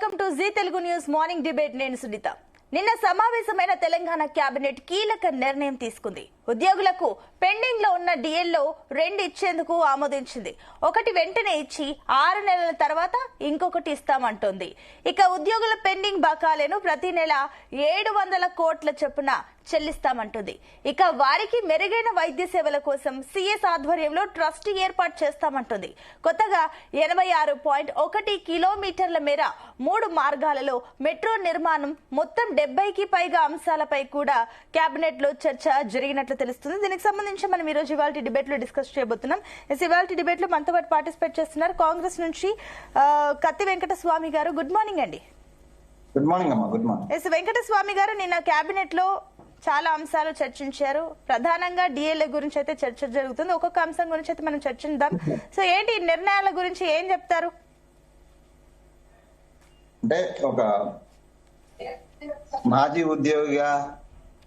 Welcome to Zee Telugu news morning debate. నేను సునీత. నిన్న సమావేశమైన తెలంగాణ కేబినెట్ కీలక నిర్ణయం తీసుకుంది. ఉద్యోగులకు పెండింగ్ లో ఉన్న డిఎల్లో 2 ఇచ్చేందుకు ఆమోదించింది. ఒకటి వెంటనే ఇచ్చి 6 నెలల తర్వాత ఇంకొకటి ఇస్తామంటోంది. ఇక ఉద్యోగుల పెండింగ్ బకాయిలను ప్రతి నెల 700 కోట్ల చొప్పున చెల్లిస్తామంటుంది. ఇక వారికి మెరుగైన వైద్య సేవల కోసం సిఎస్ ఆధ్వర్యంలో ట్రస్ట్ ఏర్పాటు చేస్తామంటుంది. కొత్తగా 86.1 కిలోమీటర్ల మేర 3 మార్గాలలో మెట్రో నిర్మాణం, మొత్తం 70కి పైగా అంశాలపై కూడా కేబినెట్ లో చర్చ జరిగినట్లు తెలుస్తుంది. దీనికి సంబంధించి మనం ఈ రోజు ఇవాళ డిబేట్ లో డిస్కస్ చేయబోతున్నాం. ఇవాళ డిబేట్ లో మనతో పాటు పార్టిసిపేట్ చేస్తున్నారు కాంగ్రెస్ నుంచి కత్తి వెంకటస్వామి గారు. గుడ్ మార్నింగ్ అండి. గుడ్ మార్నింగ్ అమ్మా. Good morning. వెంకటస్వామి గారు, నిన్న కేబినెట్ లో చాలా అంశాలు చర్చించారు. ప్రధానంగా డిఎల్ఏ గురించి అయితే చర్చ జరుగుతుంది. ఒక్కొక్క అంశం గురించి అయితే మనం చర్చిద్దాం. సో ఏంటి నిర్ణయాల గురించి ఏం చెప్తారు? అంటే ఒక మాజీ ఉద్యోగిగా,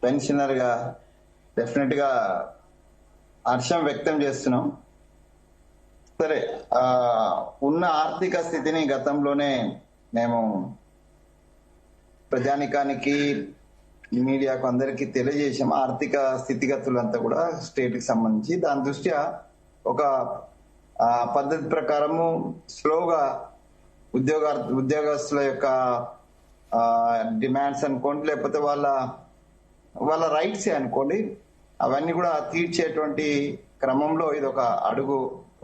పెన్షనర్ గా డెఫినెట్ గా హర్షం వ్యక్తం చేస్తున్నాం. సరే, ఉన్న ఆర్థిక స్థితిని గతంలోనే మేము ప్రజానికానికి, మీడియాకు అందరికీ తెలియజేసాం. ఆర్థిక స్థితిగతులంతా కూడా స్టేట్ కి సంబంధించి దాని దృష్ట్యా ఒక పద్ధతి ప్రకారము స్లోగా ఉద్యోగస్తుల యొక్క డిమాండ్స్ అనుకోండి, లేకపోతే వాళ్ళ రైట్స్ అనుకోండి, అవన్నీ కూడా తీర్చేటువంటి క్రమంలో ఇది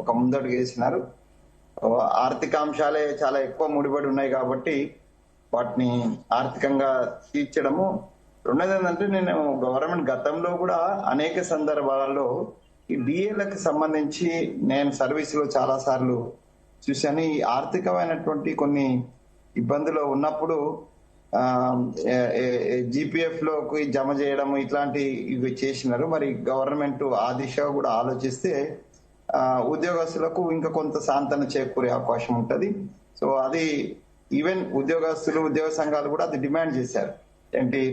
ఒక ముందడుగు వేసినారు. ఆర్థిక అంశాలే చాలా ఎక్కువ ముడిపడి ఉన్నాయి కాబట్టి వాటిని ఆర్థికంగా తీర్చడము. రెండోది ఏంటంటే, నేను గవర్నమెంట్ గతంలో కూడా అనేక సందర్భాలలో ఈ డిఏలకు సంబంధించి నేను సర్వీస్ లో చాలా సార్లు చూశాను. ఈ ఆర్థికమైనటువంటి కొన్ని ఇబ్బందులు ఉన్నప్పుడు జిపిఎఫ్ లోకి జమ చేయడం ఇట్లాంటి ఇవి చేసినారు. మరి గవర్నమెంట్ ఆ దిశగా కూడా ఆలోచిస్తే ఉద్యోగస్తులకు ఇంకా కొంత సాంతన చేకూరే అవకాశం ఉంటది. సో అది ఈవెన్ ఉద్యోగస్తులు, ఉద్యోగ సంఘాలు కూడా అది డిమాండ్ చేశారు. ఏంటి,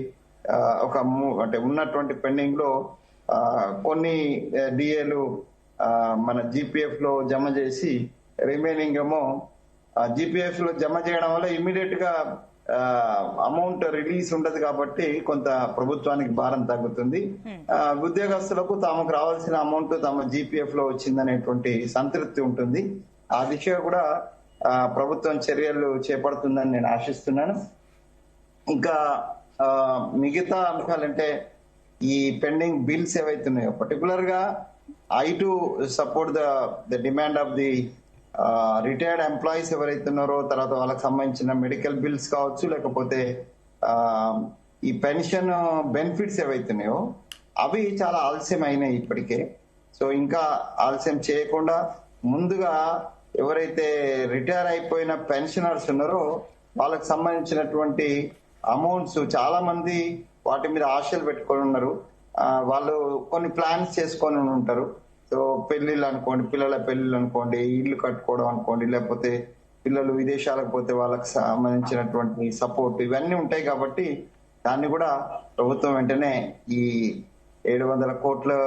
అంటే ఉన్నటువంటి పెండింగ్ లో కొన్ని డిఏలు మన జిపిఎఫ్ లో జమ చేసి రిమైనింగ్ ఏమో జిపిఎఫ్ లో జమ చేయడం వల్ల ఇమీడియట్ గా అమౌంట్ రిలీజ్ ఉండదు కాబట్టి కొంత ప్రభుత్వానికి భారం తగ్గుతుంది. ఉద్యోగస్తులకు తమకు రావాల్సిన అమౌంట్ తమ జిపిఎఫ్ లో వచ్చిందనేటువంటి సంతృప్తి ఉంటుంది. ఆ దిశగా కూడా ప్రభుత్వం చర్యలు చేపడుతుందని నేను ఆశిస్తున్నాను. ఇంకా మిగతా అంశాలంటే ఈ పెండింగ్ బిల్స్ ఏవైతున్నాయో, పర్టికులర్ గా I to support the demand of the retired employees ఎవరైతే ఉన్నారో, తర్వాత వాళ్ళకి సంబంధించిన మెడికల్ బిల్స్ కావచ్చు, లేకపోతే ఈ పెన్షన్ బెనిఫిట్స్ ఏవైతున్నాయో అవి చాలా ఆలస్యం అయినాయి ఇప్పటికే. సో ఇంకా ఆలస్యం చేయకుండా ముందుగా ఎవరైతే రిటైర్ అయిపోయిన పెన్షనర్స్ ఉన్నారో వాళ్ళకి సంబంధించినటువంటి అమౌంట్స్, చాలా మంది వాటి మీద ఆశలు పెట్టుకొని ఉన్నారు. వాళ్ళు కొన్ని ప్లాన్స్ చేసుకొని ఉంటారు. సో పెళ్లిళ్ళు అనుకోండి, పిల్లల పెళ్లిళ్ళు అనుకోండి, ఇల్లు కట్టుకోవడం అనుకోండి, లేకపోతే పిల్లలు విదేశాలకు పోతే వాళ్ళకి సంబంధించినటువంటి సపోర్ట్, ఇవన్నీ ఉంటాయి. కాబట్టి దాన్ని కూడా ప్రభుత్వం వెంటనే ఈ 700 కోట్లు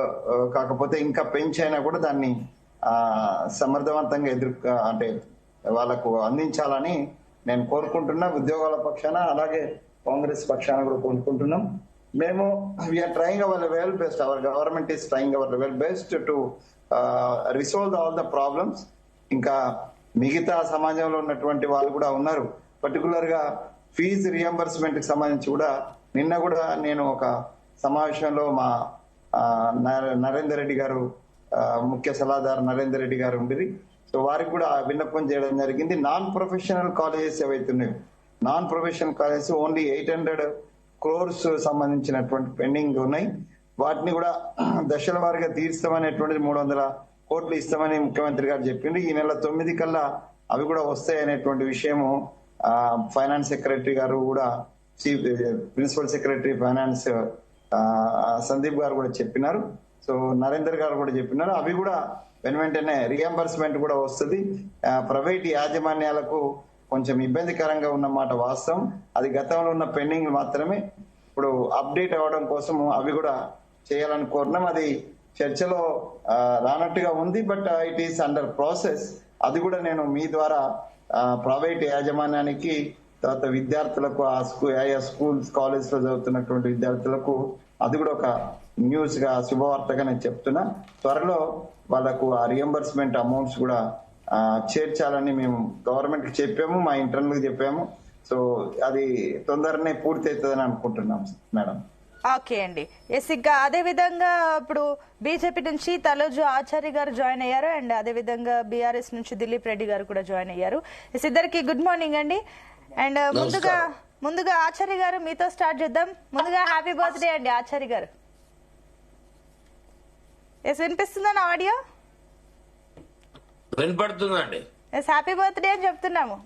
కాకపోతే ఇంకా పెంచైనా కూడా దాన్ని సమర్థవంతంగా అంటే వాళ్ళకు అందించాలని నేను కోరుకుంటున్నా. ఉద్యోగాల పక్షాన, అలాగే కాంగ్రెస్ పక్షాన కూడా కోరుకుంటున్నాం. మేము we are trying our level best, our government is trying our level best to resolve all the problems. ఇంకా మిగతా సమాజంలో ఉన్నటువంటి వాళ్ళు కూడా ఉన్నారు. పర్టికులర్ గా ఫీజు రియంబర్స్మెంట్ కి సంబంధించి కూడా నిన్న కూడా నేను ఒక సమావేశంలో మా నరేందర్ రెడ్డి గారు, ముఖ్య సలహాదారు నరేందర్ రెడ్డి గారు ఉండేది. సో వారికి కూడా విన్నపం చేయడం జరిగింది. నాన్ ప్రొఫెషనల్ కాలేజెస్ ఏవైతే ఉన్నాయో, non professional colleges only 800 crores సంబంధించినటువంటి పెండింగ్ ఉన్నాయి. వాటిని కూడా దశల వారీగా తీర్స్తామనేటువంటిది 300 కోట్లు ఇస్తామని ముఖ్యమంత్రి గారు చెప్పింది. ఈ నెల 9 కల్లా అవి కూడా వస్తాయి అనేటువంటి విషయము ఫైనాన్స్ సెక్రటరీ గారు కూడా, ప్రిన్సిపల్ సెక్రటరీ ఫైనాన్స్ సందీప్ గారు కూడా చెప్పినారు. సో నరేందర్ గారు కూడా చెప్పినారు. అవి కూడా వెంటనే రియంబర్స్మెంట్ కూడా వస్తుంది. ప్రైవేట్ యాజమాన్యాలకు కొంచెం ఇబ్బందికరంగా ఉన్నమాట వాస్తవం. అది గతంలో ఉన్న పెండింగ్ మాత్రమే. ఇప్పుడు అప్డేట్ అవ్వడం కోసం అవి కూడా చేయాలని కోరినాం. అది చర్చలో రానట్టుగా ఉంది, but it is under process. అది కూడా నేను మీ ద్వారా ప్రైవేట్ యాజమాన్యానికి తర్వాత విద్యార్థులకు ఆయా స్కూల్స్ కాలేజ్ లో చదువుతున్నటువంటి విద్యార్థులకు అది కూడా ఒక న్యూస్ గా శుభవార్తగా నేను చెప్తున్నా. త్వరలో వాళ్ళకు ఆ రియంబర్స్మెంట్ అమౌంట్స్ కూడా చేర్చాలని మేము గవర్నమెంట్ కి చెప్పాము, మా ఇంటర్నల్ కి చెప్పాము. సో అది తొందరనే పూర్తి అవుతుందని అనుకుంటున్నాం మేడం. ఓకే అండి. ఎస్, ఇంకా అదే విధంగా ఇప్పుడు బీజేపీ నుంచి తలోజు ఆచార్య గారు జాయిన్ అయ్యారు అండ్ అదే విధంగా బీఆర్ఎస్ నుంచి దిలీప్ రెడ్డి గారు కూడా జాయిన్ అయ్యారు. ఎస్, ఇద్దరికి గుడ్ మార్నింగ్ అండి. అండ్ ముందుగా ఆచార్య గారు మీతో స్టార్ట్ చేద్దాం. ముందుగా హ్యాపీ బర్త్డే అండి ఆచార్య గారు. ఎస్, వినిపిస్తుందా నా ఆడియో? వినపడుతుందండి. ఎస్, హ్యాపీ బర్త్డే అని చెప్తున్నాము.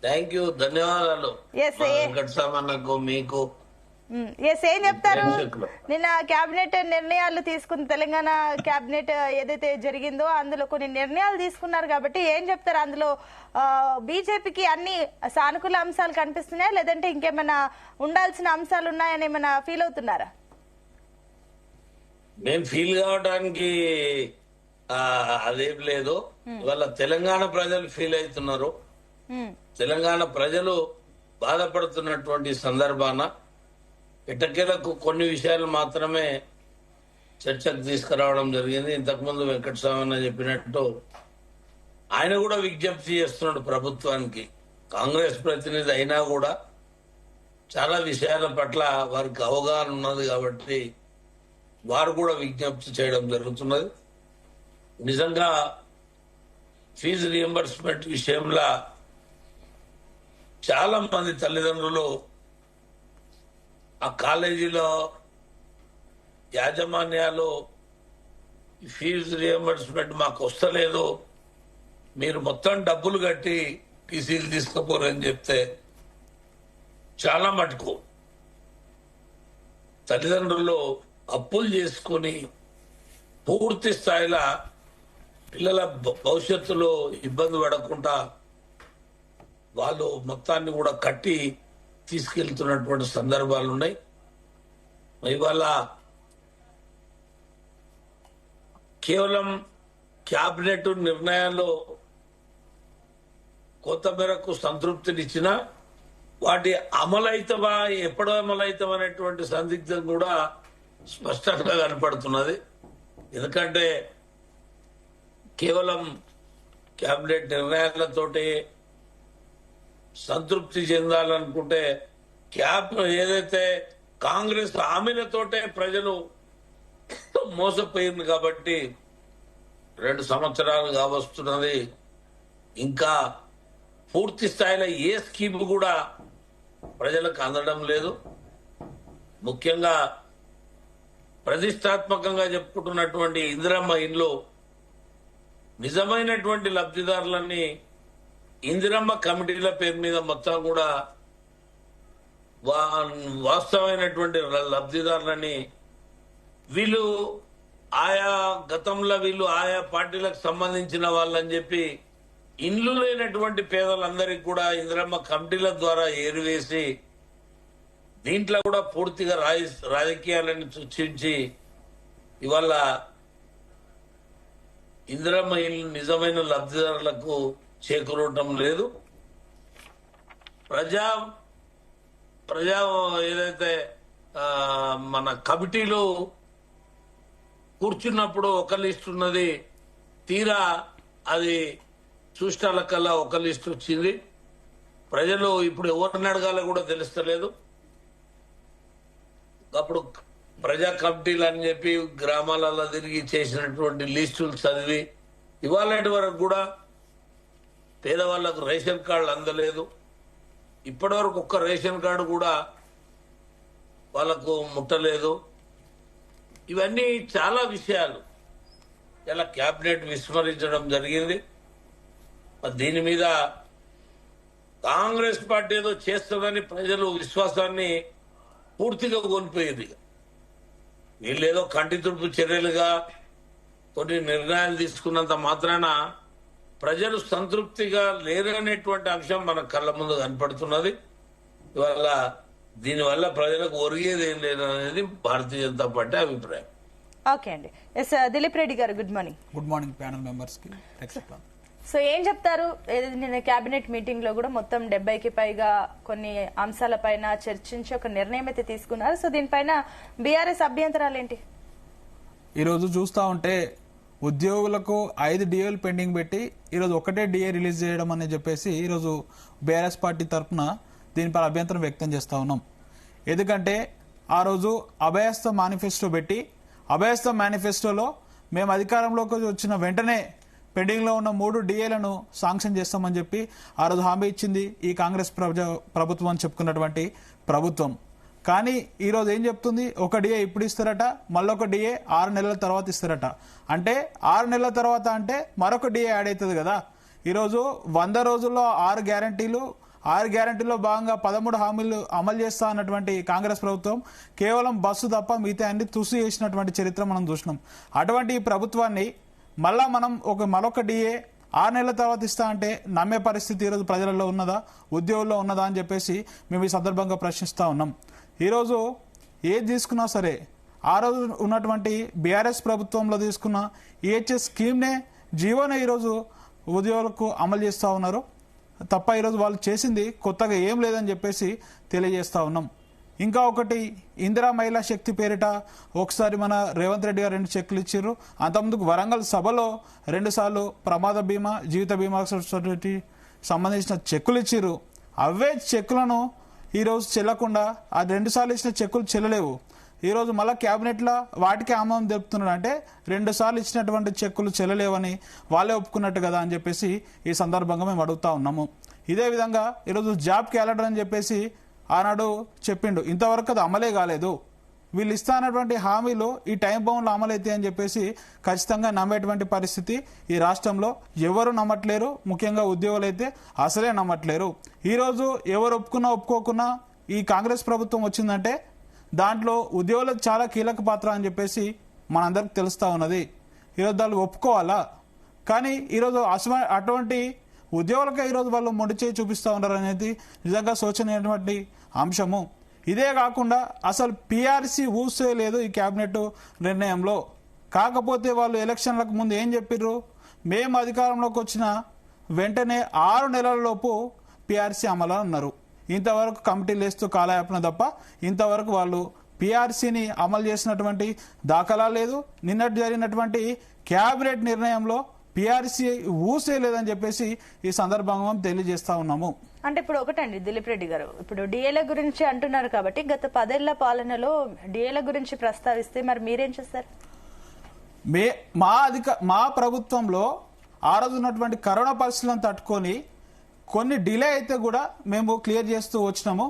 థ్యాంక్ యూ, ధన్యవాదాలు వెంకటసామన్నకు, మీకు. ఎస్, ఏం చెప్తారు? నిన్న కేబినెట్ నిర్ణయాలు తీసుకున్న తెలంగాణ కేబినెట్ ఏదైతే జరిగిందో అందులో కొన్ని నిర్ణయాలు తీసుకున్నారు కాబట్టి ఏం చెప్తారు? అందులో బీజేపీకి అన్ని సానుకూల అంశాలు కనిపిస్తున్నాయా లేదంటే ఇంకేమైనా ఉండాల్సిన అంశాలు ఉన్నాయని ఏమైనా ఫీల్ అవుతున్నారా? మేము ఫీల్ కావడానికి అదేం లేదు. ఇవాళ తెలంగాణ ప్రజలు ఫీల్ అవుతున్నారు. తెలంగాణ ప్రజలు బాధపడుతున్నటువంటి సందర్భాన ఇటకేలకు కొన్ని విషయాలు మాత్రమే చర్చకు తీసుకురావడం జరిగింది. ఇంతకుముందు వెంకటస్వామి చెప్పినట్టు ఆయన కూడా విజ్ఞప్తి చేస్తున్నాడు ప్రభుత్వానికి. కాంగ్రెస్ ప్రతినిధి అయినా కూడా చాలా విషయాల పట్ల వారికి అవగాహన ఉన్నది కాబట్టి వారు కూడా విజ్ఞప్తి చేయడం జరుగుతున్నది. నిజంగా ఫీజు రియంబర్స్మెంట్ విషయంలో చాలా మంది తల్లిదండ్రులు ఆ కాలేజీలో యాజమాన్యాలు ఫీజు రియంబర్స్మెంట్ మాకు వస్తలేదు, మీరు మొత్తం డబ్బులు కట్టి టీసీలు తీసుకుపోరని చెప్తే చాలా మటుకు తల్లిదండ్రులు అప్పులు చేసుకుని పూర్తి స్థాయిలో పిల్లల భవిష్యత్తులో ఇబ్బంది పడకుండా వాళ్ళు మొత్తాన్ని కూడా కట్టి తీసుకెళ్తున్నటువంటి సందర్భాలు ఉన్నాయి. ఇవాళ కేవలం క్యాబినెట్ నిర్ణయాలు కొంత మేరకు సంతృప్తినిచ్చినా వాటి అమలైతవా, ఎప్పుడు అమలైతాం అనేటువంటి సందిగ్ధం కూడా స్పష్టంగా కనపడుతున్నది. ఎందుకంటే కేవలం క్యాబినెట్ నిర్ణయాలతోటి సంతృప్తి చెందాలనుకుంటే ఏదైతే కాంగ్రెస్ హామీలతోటే ప్రజలు మోసపోయింది కాబట్టి 2 సంవత్సరాలు కావస్తున్నది. ఇంకా పూర్తి స్థాయిలో ఏ స్కీమ్ కూడా ప్రజలకు అందడం లేదు. ముఖ్యంగా ప్రతిష్టాత్మకంగా చెప్పుకుంటున్నటువంటి ఇందిరమ్మ ఇండ్లు నిజమైనటువంటి లబ్ధిదారులని ఇందిరమ్మ కమిటీల పేరు మీద మొత్తం కూడా వాస్తవమైనటువంటి లబ్ధిదారులని వీళ్ళు గతంలో ఆయా పార్టీలకు సంబంధించిన వాళ్ళని చెప్పి ఇండ్లు లేనటువంటి పేదలందరికీ కూడా ఇందిరమ్మ కమిటీల ద్వారా ఏరివేసి దీంట్లో కూడా పూర్తిగా రాజకీయాలను సృష్టించి ఇవాళ ఇందిరమ్మ ఇల్లు నిజమైన లబ్ధిదారులకు చేకూరటం లేదు. ప్రజా ఏదైతే మన కమిటీలు కూర్చున్నప్పుడు ఒక లిస్ట్ ఉన్నది, తీరా అది చూష్టాలకల్లా ఒక లిస్ట్ వచ్చింది. ప్రజలు ఇప్పుడు ఎవరిని అడగాలో కూడా తెలుస్తలేదు. అప్పుడు ప్రజా కమిటీలు అని చెప్పి గ్రామాలలో తిరిగి చేసినటువంటి లిస్టులు చదివి ఇవాళటి వరకు కూడా పేదవాళ్లకు రేషన్ కార్డులు అందలేదు. ఇప్పటి వరకు ఒక్క రేషన్ కార్డు కూడా వాళ్ళకు ముట్టలేదు. ఇవన్నీ చాలా విషయాలు ఇలా కేబినెట్ విస్మరించడం జరిగింది. దీని మీద కాంగ్రెస్ పార్టీ ఏదో చేస్తుందని ప్రజలు విశ్వాసాన్ని పూర్తిగా కోల్పోయేది. వీళ్ళేదో కంటి తుడుపు చర్యలుగా కొన్ని నిర్ణయాలు తీసుకున్నంత మాత్రాన ప్రజలు సంతృప్తిగా లేరనేటువంటి అంశం మన కళ్ళ ముందు కనపడుతున్నది. ఇవాళ దీనివల్ల ప్రజలకు ఒరిగేది ఏం లేదనేది భారతీయ జనతా పార్టీ అభిప్రాయం. ఓకే అండి. ఎస్, దిలీప్ రెడ్డి గారు good morning. Good morning panel members కి. సో ఏం చెప్తారు? నిన్న కేబినెట్ మీటింగ్ లో కూడా మొత్తం 70కి పైగా కొన్ని అంశాలపైన చర్చించి ఒక నిర్ణయం అయితే తీసుకున్నారు. సో దీనిపైన బీఆర్ఎస్ అభ్యంతరాలు ఏంటి? ఈరోజు చూస్తూ ఉంటే ఉద్యోగులకు 5 డిఏలు పెండింగ్ పెట్టి ఈరోజు ఒకటే డిఏ రిలీజ్ చేయడం అని చెప్పేసి ఈరోజు బీఆర్ఎస్ పార్టీ తరఫున దీనిపై అభ్యంతరం వ్యక్తం చేస్తూ ఉన్నాం. ఎందుకంటే ఆ రోజు అభయస్థ మేనిఫెస్టో పెట్టి అభయస్థ మేనిఫెస్టోలో మేము అధికారంలోకి వచ్చిన వెంటనే పెండింగ్లో ఉన్న 3 డిఏలను శాంక్షన్ చేస్తామని చెప్పి ఆ రోజు హామీ ఇచ్చింది ఈ కాంగ్రెస్ ప్రభుత్వం అని చెప్పుకున్నటువంటి ప్రభుత్వం. కానీ ఈరోజు ఏం చెప్తుంది? ఒక డిఏ ఇప్పుడు ఇస్తారట, మళ్ళొక డిఏ 6 నెలల తర్వాత ఇస్తారట. అంటే 6 నెలల తర్వాత అంటే మరొక డిఏ యాడ్ అవుతుంది కదా. ఈరోజు 100 రోజుల్లో 6 గ్యారంటీలు, 6 గ్యారంటీలో భాగంగా 13 హామీలు అమలు చేస్తా అన్నటువంటి కాంగ్రెస్ ప్రభుత్వం కేవలం బస్సు తప్ప మిగతా అన్ని తుసు చేసినటువంటి చరిత్ర మనం చూసినాం. అటువంటి ఈ ప్రభుత్వాన్ని మళ్ళా మనం మరొక డిఏ 6 నెలల తర్వాత ఇస్తా అంటే నమ్మే పరిస్థితి ఈరోజు ప్రజలలో ఉన్నదా, ఉద్యోగుల్లో ఉన్నదా అని చెప్పేసి మేము ఈ సందర్భంగా ప్రశ్నిస్తూ ఉన్నాం. ఈరోజు ఏది తీసుకున్నా సరే ఆ రోజు ఉన్నటువంటి బీఆర్ఎస్ ప్రభుత్వంలో తీసుకున్న ఈహెచ్ఎస్ స్కీమ్నే జీవోనే ఈరోజు ఉద్యోగులకు అమలు చేస్తూ ఉన్నారు తప్ప ఈరోజు వాళ్ళు చేసింది కొత్తగా ఏం లేదని చెప్పేసి తెలియజేస్తూ ఉన్నాం. ఇంకా ఒకటి, ఇందిరా మహిళా శక్తి పేరిట ఒకసారి మన రేవంత్ రెడ్డి గారు 2 చెక్కులు ఇచ్చారు. అంతకుముందుకు వరంగల్ సభలో 2 సార్లు ప్రమాద బీమా, జీవిత బీమా సంబంధించిన చెక్కులు ఇచ్చారు. అవే చెక్కులను ఈరోజు చెల్లకుండా ఆ 2 సార్లు ఇచ్చిన చెక్కులు చెల్లలేవు. ఈరోజు మళ్ళీ క్యాబినెట్లో వాటికి ఆమోదం తెలుపుతున్నాడు. అంటే 2 సార్లు ఇచ్చినటువంటి చెక్కులు చెల్లలేవని వాళ్ళే ఒప్పుకున్నట్టు కదా అని చెప్పేసి ఈ సందర్భంగా మేము అడుగుతా ఉన్నాము. ఇదే విధంగా ఈరోజు జాబ్ క్యాలెండర్ అని చెప్పేసి ఆనాడు చెప్పిండు, ఇంతవరకు అది అమలే కాలేదు. వీళ్ళు ఇస్తానటువంటి హామీలు ఈ టైం బౌండ్లో అమలైతే అని చెప్పేసి ఖచ్చితంగా నమ్మేటువంటి పరిస్థితి ఈ రాష్ట్రంలో ఎవరు నమ్మట్లేరు. ముఖ్యంగా ఉద్యోగులు అయితే అసలే నమ్మట్లేరు. ఈరోజు ఎవరు ఒప్పుకున్నా ఒప్పుకోకున్నా ఈ కాంగ్రెస్ ప్రభుత్వం వచ్చిందంటే దాంట్లో ఉద్యోగులకు చాలా కీలక పాత్ర అని చెప్పేసి మనందరికి తెలుస్తూ ఉన్నది. ఈరోజు వాళ్ళు ఒప్పుకోవాలా? కానీ ఈరోజు అటువంటి ఉద్యోగులకే ఈరోజు వాళ్ళు మొండి చేయి చూపిస్తూ ఉన్నారు అనేది నిజంగా శోచనీయటువంటి అంశము. ఇదే కాకుండా అసలు పిఆర్సీ ఊసే లేదు ఈ కేబినెట్ నిర్ణయంలో. కాకపోతే వాళ్ళు ఎలక్షన్లకు ముందు ఏం చెప్పిర్రు? మేము అధికారంలోకి వచ్చిన వెంటనే 6 నెలలలోపు పిఆర్సీ అమలు అన్నారు. ఇంతవరకు కమిటీలు వేస్తూ కాలయాపన తప్ప ఇంతవరకు వాళ్ళు పిఆర్సీని అమలు చేసినటువంటి దాఖలా లేదు. నిన్నటి జరిగినటువంటి కేబినెట్ నిర్ణయంలో పిఆర్సీ ఊసే లేదని చెప్పేసి ఈ సందర్భంగా తెలియజేస్తా ఉన్నాము. అంటే ఇప్పుడు ఒకటండి దిలీప్ రెడ్డి గారు, ఇప్పుడు డిఏల గురించి అంటున్నారు కాబట్టి గత 10 ఏళ్ల పాలనలో డిఏల గురించి ప్రస్తావిస్తే మరి మీరేం చేస్తారు? మా ప్రభుత్వంలో ఆ రోజు ఉన్నటువంటి కరోనా పరిస్థితులను తట్టుకొని కొన్ని డిలే అయితే కూడా మేము క్లియర్ చేస్తూ వచ్చినాము.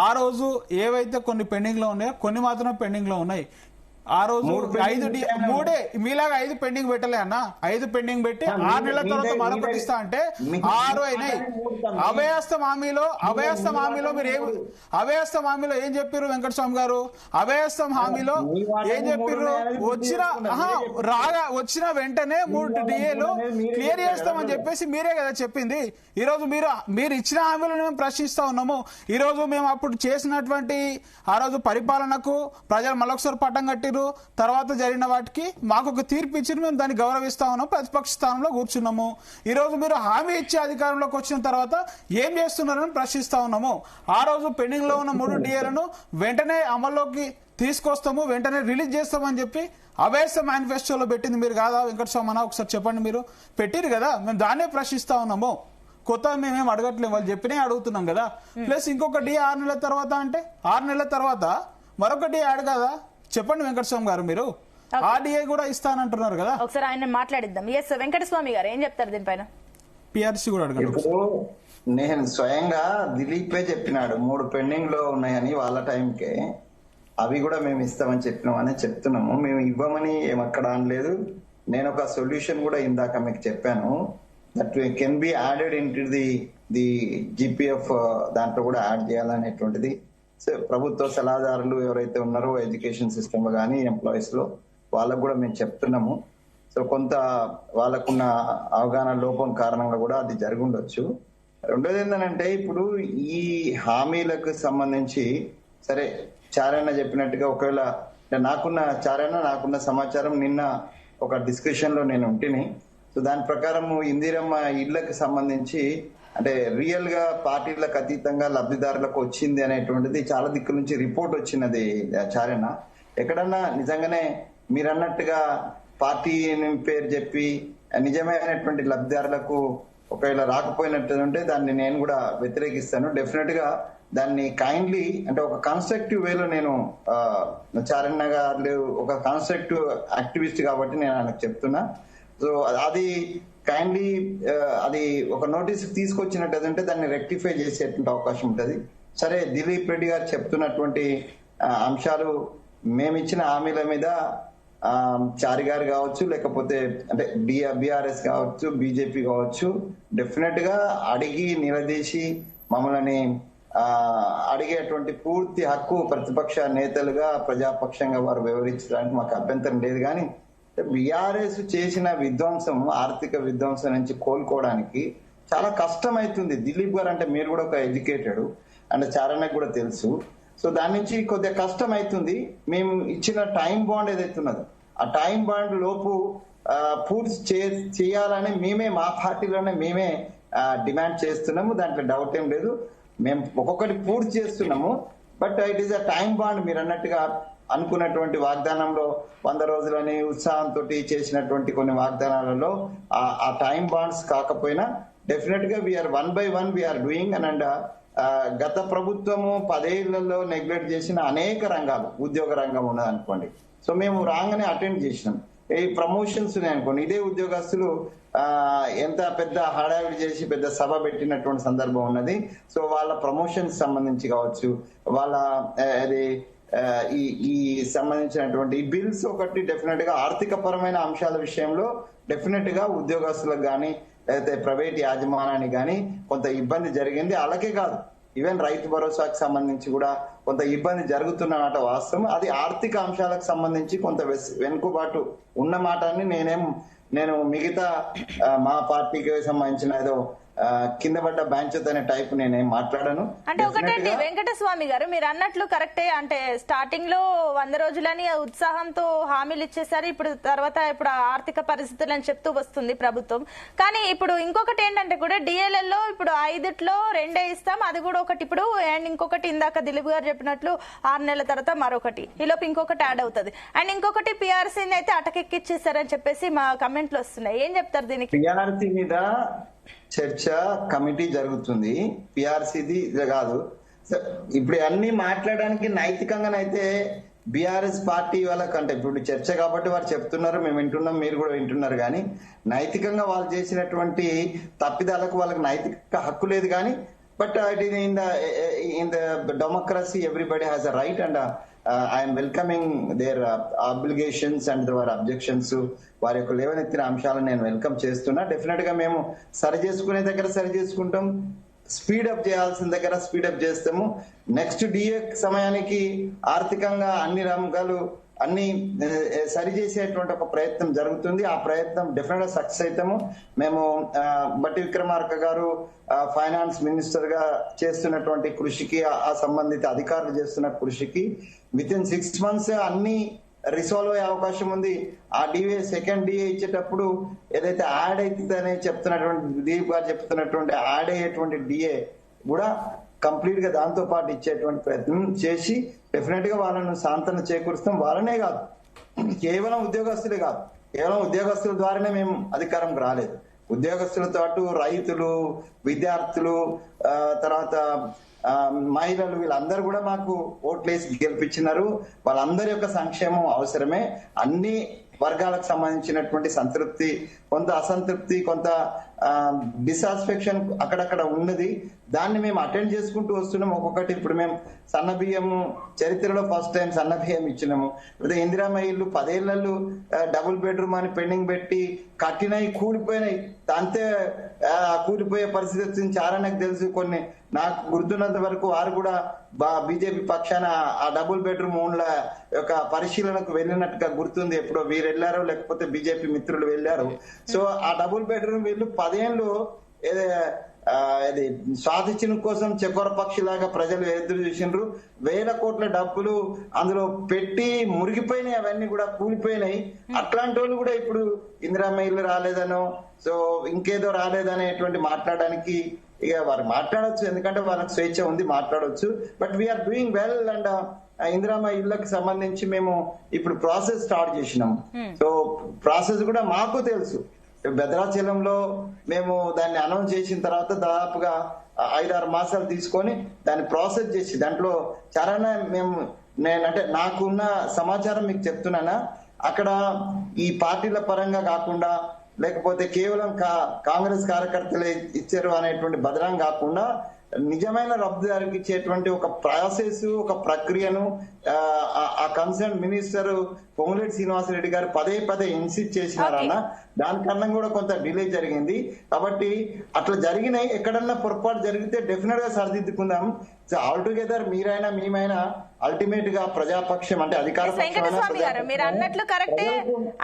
ఆ రోజు ఏవైతే కొన్ని పెండింగ్ లో ఉన్నాయో కొన్ని మాత్రం పెండింగ్ లో ఉన్నాయి. ఆ రోజు 5 మీలాగా 5 పెండింగ్ పెట్టలే అన్న. 5 పెండింగ్ పెట్టి 6 నెలల తర్వాత మరొకటి ఇస్తా అంటే 6 అయినాయి. అభయస్థ హామీలో మీరు ఏం చెప్పారు వెంకటస్వామి గారు? అభయస్థ హామీలో ఏం చెప్పారు? వచ్చిన వెంటనే 3 డిఏలు క్లియర్ చేస్తామని చెప్పేసి మీరే కదా చెప్పింది. ఈ రోజు మీరు ఇచ్చిన హామీలను మేము ప్రశ్నిస్తా ఉన్నాము. ఈ రోజు మేము అప్పుడు చేసినటువంటి ఆ రోజు పరిపాలనకు ప్రజలు మరొకసారి పట్టం కట్టిరు. తర్వాత జరిగిన వాటికి మాకు ఒక తీర్పు ఇచ్చి మేము దాన్ని గౌరవిస్తా ఉన్నాం, ప్రతిపక్ష స్థానంలో కూర్చున్నాము. ఈ రోజు మీరు హామీ ఇచ్చి అధికారంలోకి వచ్చిన తర్వాత ఏం చేస్తున్నారని ప్రశ్నిస్తా ఉన్నాము. ఆ రోజు పెండింగ్ లో ఉన్న 3 డిఏలను వెంటనే అమల్లోకి తీసుకొస్తాము, వెంటనే రిలీజ్ చేస్తామని చెప్పి అభయస్థ మేనిఫెస్టోలో పెట్టింది మీరు కాదా వెంకటస్వామి అన్న? ఒకసారి చెప్పండి. మీరు పెట్టిరు కదా, మేము దాన్నే ప్రశ్నిస్తా ఉన్నాము. కొత్త మేమేం అడగట్లేము, వాళ్ళు చెప్పినే అడుగుతున్నాం కదా. ప్లస్ ఇంకొక డిఏ 6 నెలల తర్వాత అంటే 6 నెలల తర్వాత మరొక డిఏ యాడ్ కదా. చెప్పండి వెంకటస్వామి గారు, మీరు ఆ డిఏ కూడా ఇస్తానంటున్నారు కదా. ఒకసారి ఆయన మాట్లాడిద్దాం. ఎస్ వెంకటస్వామి గారు ఏం చెప్తారు దీనిపైన? పిఆర్సీ కూడా అడగండి. ఇప్పుడు నేను స్వయంగా దిలీపే చెప్పినాడు 3 పెండింగ్ లో ఉన్నాయని వాళ్ళ టైంకే. అవి కూడా మేము ఇస్తామని చెప్పినామని చెప్తున్నాము. మేము ఇవ్వమని ఏమక్కడ అనలేదు. నేను ఒక సొల్యూషన్ కూడా ఇందాక మీకు చెప్పాను, that can be added in to the GPF, దాంట్లో కూడా యాడ్ చేయాలనేటువంటిది ప్రభుత్వ సలహాదారులు ఎవరైతే ఉన్నారో ఎడ్యుకేషన్ సిస్టమ్ లో కానీ ఎంప్లాయీస్ లో వాళ్ళకు కూడా మేము చెప్తున్నాము. సో కొంత వాళ్ళకున్న అవగాహన లోపం కారణంగా కూడా అది జరుగుండొచ్చు. రెండోది ఏంటంటే ఇప్పుడు ఈ హామీలకు సంబంధించి సరే చారణ చెప్పినట్టుగా ఒకవేళ నాకున్న సమాచారం నిన్న ఒక డిస్కషన్ లో నేను ఉంటిని. సో సో దాని ప్రకారం ఇందిరమ్మ ఇళ్లకు సంబంధించి అంటే రియల్ గా పార్టీలకు అతీతంగా లబ్ధిదారులకు వచ్చింది అనేటువంటిది చాలా దిక్కుల నుంచి రిపోర్ట్ వచ్చినది చారణ. ఎక్కడన్నా నిజంగానే మీరు అన్నట్టుగా పార్టీ పేరు చెప్పి నిజమైనటువంటి లబ్ధిదారులకు ఒకవేళ రాకపోయినట్టు ఉంటే దాన్ని నేను కూడా వ్యతిరేకిస్తాను. డెఫినెట్ గా దాన్ని కైండ్లీ అంటే ఒక కన్స్ట్రక్టివ్ వేలో నేను చారణ గారు ఒక కన్స్ట్రక్టివ్ యాక్టివిస్ట్ కాబట్టి నేను ఆయనకు చెప్తున్నా. సో అది కైండ్లీ అది ఒక నోటీస్ తీసుకొచ్చినట్టు దాన్ని రెక్టిఫై చేసేటువంటి అవకాశం ఉంటుంది. సరే, దిలీప్ రెడ్డి గారు చెప్తున్నటువంటి అంశాలు మేమిచ్చిన హామీల మీద చారి గారు కావచ్చు, లేకపోతే అంటే బీఆర్ఎస్ కావచ్చు, బీజేపీ కావచ్చు, డెఫినెట్ గా అడిగి నిలదీసి మమ్మల్ని అడిగేటువంటి పూర్తి హక్కు ప్రతిపక్ష నేతలుగా ప్రజాపక్షంగా వారు వివరించడానికి మాకు అభ్యంతరం లేదు. కానీ బీఆర్ఎస్ చేసిన విధ్వంసం, ఆర్థిక విధ్వంసం నుంచి కోలుకోవడానికి చాలా కష్టం అవుతుంది. దిలీప్ గారు అంటే మీరు కూడా ఒక ఎడ్యుకేటెడ్ అంటే చారణకు కూడా తెలుసు. సో దాని నుంచి కొద్దిగా కష్టం అవుతుంది. మేము ఇచ్చిన టైం బాండ్ ఏదైతే ఉన్నదో ఆ టైం బాండ్ లోపు పూర్తి చేయాలని మేమే మా పార్టీలోనే మేమే డిమాండ్ చేస్తున్నాము. దాంట్లో డౌట్ ఏం లేదు. మేము ఒక్కొక్కటి పూర్తి చేస్తున్నాము. But it is a time bond. మీరు అన్నట్టుగా అనుకున్నటువంటి వాగ్దానంలో 100 రోజులని ఉత్సాహంతో చేసినటువంటి కొన్ని వాగ్దానాలలో ఆ టైం బాండ్స్ కాకపోయినా డెఫినెట్ గా we are 1 by 1 we are doing. And గత ప్రభుత్వము 10 ఏళ్లలో నెగ్లెక్ట్ చేసిన అనేక రంగాలు, ఉద్యోగ రంగం ఉన్నది అనుకోండి. సో మేము రాగానే అటెండ్ చేసినాం. ఈ ప్రమోషన్స్ అనుకోండి, ఇదే ఉద్యోగస్తులు ఎంత పెద్ద హడావిడి చేసి పెద్ద సభ పెట్టినటువంటి సందర్భం ఉన్నది. సో వాళ్ళ ప్రమోషన్స్ సంబంధించి కావచ్చు, వాళ్ళ అది ఈ సంబంధించినటువంటి ఈ బిల్స్ ఒకటి డెఫినెట్ గా ఆర్థిక పరమైన అంశాల విషయంలో డెఫినెట్ గా ఉద్యోగస్తులకు కానీ లేకపోతే ప్రైవేట్ యాజమాన్యానికి కానీ కొంత ఇబ్బంది జరిగింది. అలాగే కాదు, ఈవెన్ రైతు భరోసాకు సంబంధించి కూడా కొంత ఇబ్బంది జరుగుతున్నమాట వాస్తవం. అది ఆర్థిక అంశాలకు సంబంధించి కొంత వెనుకబాటు ఉన్న మాటని నేను మిగతా మా పార్టీకి సంబంధించిన ఏదో కింద పడ్డ బ్యాంచెత్ అనే టైప్ నేనేం మాట్లాడాను. అంటే ఒకటండి వెంకటస్వామి గారు, మీరు అన్నట్లు కరెక్టే. అంటే స్టార్టింగ్ లో 100 రోజులని ఉత్సాహంతో హామీలు ఇచ్చేసారు. ఇప్పుడు ఆర్థిక పరిస్థితులని చెప్తూ వస్తుంది ప్రభుత్వం. కానీ ఇప్పుడు ఇంకొకటి ఏంటంటే కూడా డిఎల్ఎల్లో ఇప్పుడు 5లో 2 ఇస్తాం, అది కూడా ఒకటి ఇప్పుడు. అండ్ ఇంకొకటి ఇందాక దిలీప్ గారు చెప్పినట్లు 6 నెలల తర్వాత మరొకటి, ఈలోపు ఇంకొకటి యాడ్ అవుతుంది. అండ్ ఇంకొకటి పిఆర్సీని అయితే అటకెక్కిచ్చేసారని చెప్పేసి మా కమెంట్లు వస్తున్నాయి. ఏం చెప్తారు దీనికి? పిఆర్సీ మీద చర్చ కమిటీ జరుగుతుంది. పిఆర్సీది కాదు. ఇప్పుడు అన్ని మాట్లాడడానికి నైతికంగానైతే బీఆర్ఎస్ పార్టీ వాళ్ళకంటే ఇప్పుడు చర్చ కాబట్టి వారు చెప్తున్నారు, మేము వింటున్నాం, మీరు కూడా వింటున్నారు. కానీ నైతికంగా వాళ్ళు చేసినటువంటి తప్పిదాలకు వాళ్ళకి నైతిక హక్కు లేదు. కానీ but it is in the democracy everybody has a right and I'm welcoming their obligations and their objections. వారి యొక్క లేవనెత్తిన అంశాలను నేను వెల్కమ్ చేస్తున్నా. డెఫినెట్ గా మేము సరి చేసుకునే దగ్గర సరి చేసుకుంటాం, స్పీడప్ చేయాల్సిన దగ్గర స్పీడప్ చేస్తాము. నెక్స్ట్ డిఏ సమయానికి ఆర్థికంగా అన్ని రంగాలు అన్ని సరి చేసేటువంటి ఒక ప్రయత్నం జరుగుతుంది. ఆ ప్రయత్నం డెఫినెట్ గా సక్సెస్ అవుతాము. మేము బట్టి విక్రమార్క గారు ఫైనాన్స్ మినిస్టర్ గా చేస్తున్నటువంటి కృషికి, ఆ సంబంధిత అధికారులు చేస్తున్న కృషికి విత్ ఇన్ 6 months అన్ని రిసాల్వ్ అయ్యే అవకాశం ఉంది. ఆ డిఏ సెకండ్ డిఏ ఇచ్చేటప్పుడు ఏదైతే యాడ్ అవుతుందని చెప్తున్నటువంటి దీప్ గారు చెప్తున్నటువంటి యాడ్ అయ్యేటువంటి డిఏ కూడా కంప్లీట్ గా దాంతో పాటు ఇచ్చేటువంటి ప్రయత్నం చేసి డెఫినెట్ గా వాళ్ళను సాంతన చేకూరుస్తాం. వాళ్ళనే కాదు, కేవలం ఉద్యోగస్తులే కాదు, కేవలం ఉద్యోగస్తుల ద్వారానే మేము అధికారంకి రాలేదు. ఉద్యోగస్తులతో పాటు రైతులు, విద్యార్థులు, తర్వాత మహిళలు, వీళ్ళందరూ కూడా మాకు ఓట్లేసి గెలిపించినారు. వాళ్ళందరి యొక్క సంక్షేమం అవసరమే. అన్ని వర్గాలకు సంబంధించినటువంటి సంతృప్తి, కొంత అసంతృప్తి, కొంత డిసాటిస్ఫాక్షన్ అక్కడక్కడ ఉన్నది. దాన్ని మేము అటెండ్ చేసుకుంటూ వస్తున్నాం. ఒక్కొక్కటి ఇప్పుడు మేము సన్న బియ్యము చరిత్రలో ఫస్ట్ టైం సన్న బియ్యం ఇచ్చినాము. లేదా ఇందిరామ్మ ఇల్లు 10 ఏళ్లలో డబుల్ బెడ్రూమ్ అని పెండింగ్ పెట్టి కట్టినవి కూలిపోయినాయి. అంతే కూలిపోయే పరిస్థితి వచ్చింది. చారణకు తెలుసు. కొన్ని నాకు గుర్తున్నంత వరకు వారు కూడా బీజేపీ పక్షాన ఆ డబుల్ బెడ్రూమ్ ఓన్ల యొక్క పరిశీలనకు వెళ్ళినట్టుగా గుర్తుంది. ఎప్పుడో వీరు వెళ్ళారో లేకపోతే బీజేపీ మిత్రులు వెళ్ళారు. సో ఆ డబుల్ బెడ్రూమ్ వీళ్ళు 10 ఏళ్ళు ఇది స్వాతి చినుకు కోసం చక్కెర పక్షిలాగా ప్రజలు ఎదురు చూసిండ్రు. 1000 కోట్ల డబ్బులు అందులో పెట్టి మురిగిపోయినాయి, అవన్నీ కూడా కూలిపోయినాయి. అట్లాంటి వాళ్ళు కూడా ఇప్పుడు ఇందిరమ్మ ఇల్లు రాలేదనో సో ఇంకేదో రాలేదనేటువంటి మాట్లాడడానికి ఇక వారు మాట్లాడొచ్చు, ఎందుకంటే వాళ్ళకి స్వేచ్ఛ ఉంది, మాట్లాడొచ్చు. But we are doing well. And Indiramma ఇళ్లకు సంబంధించి మేము ఇప్పుడు ప్రాసెస్ స్టార్ట్ చేసినాం. సో ప్రాసెస్ కూడా మాకు తెలుసు. భద్రాచలంలో మేము దాన్ని అనౌన్స్ చేసిన తర్వాత దాదాపుగా 5-6 మాసాలు తీసుకొని దాన్ని ప్రాసెస్ చేసి దాంట్లో చాలా నేనంటే నాకున్న సమాచారం మీకు చెప్తున్నానా, అక్కడ ఈ పార్టీల పరంగా కాకుండా లేకపోతే కేవలం కాంగ్రెస్ కార్యకర్తలే ఇచ్చారు అనేటువంటి బదనాం కాకుండా నిజమైన లబ్ధిదారుకి ఇచ్చేటువంటి ఒక ప్రాసెస్, ఒక ప్రక్రియను ఆ కన్సర్న్ మినిస్టర్ పొంగులేటి శ్రీనివాసరెడ్డి గారు పదే ఇన్సిస్ట్ చేసినారన్న. దానికన్నా కూడా కొంత డిలే జరిగింది. కాబట్టి అట్లా జరిగినాయి. ఎక్కడన్నా పొరపాటు జరిగితే డెఫినెట్ గా సరిదిద్దుకుందాం. ఆల్ టుగెదర్ మీరైనా మేమైనా అల్టిమేట్ గా ప్రజాపక్షం అంటే అధికార వెంకటస్వామి గారు మీరు అన్నట్లు కరెక్టే.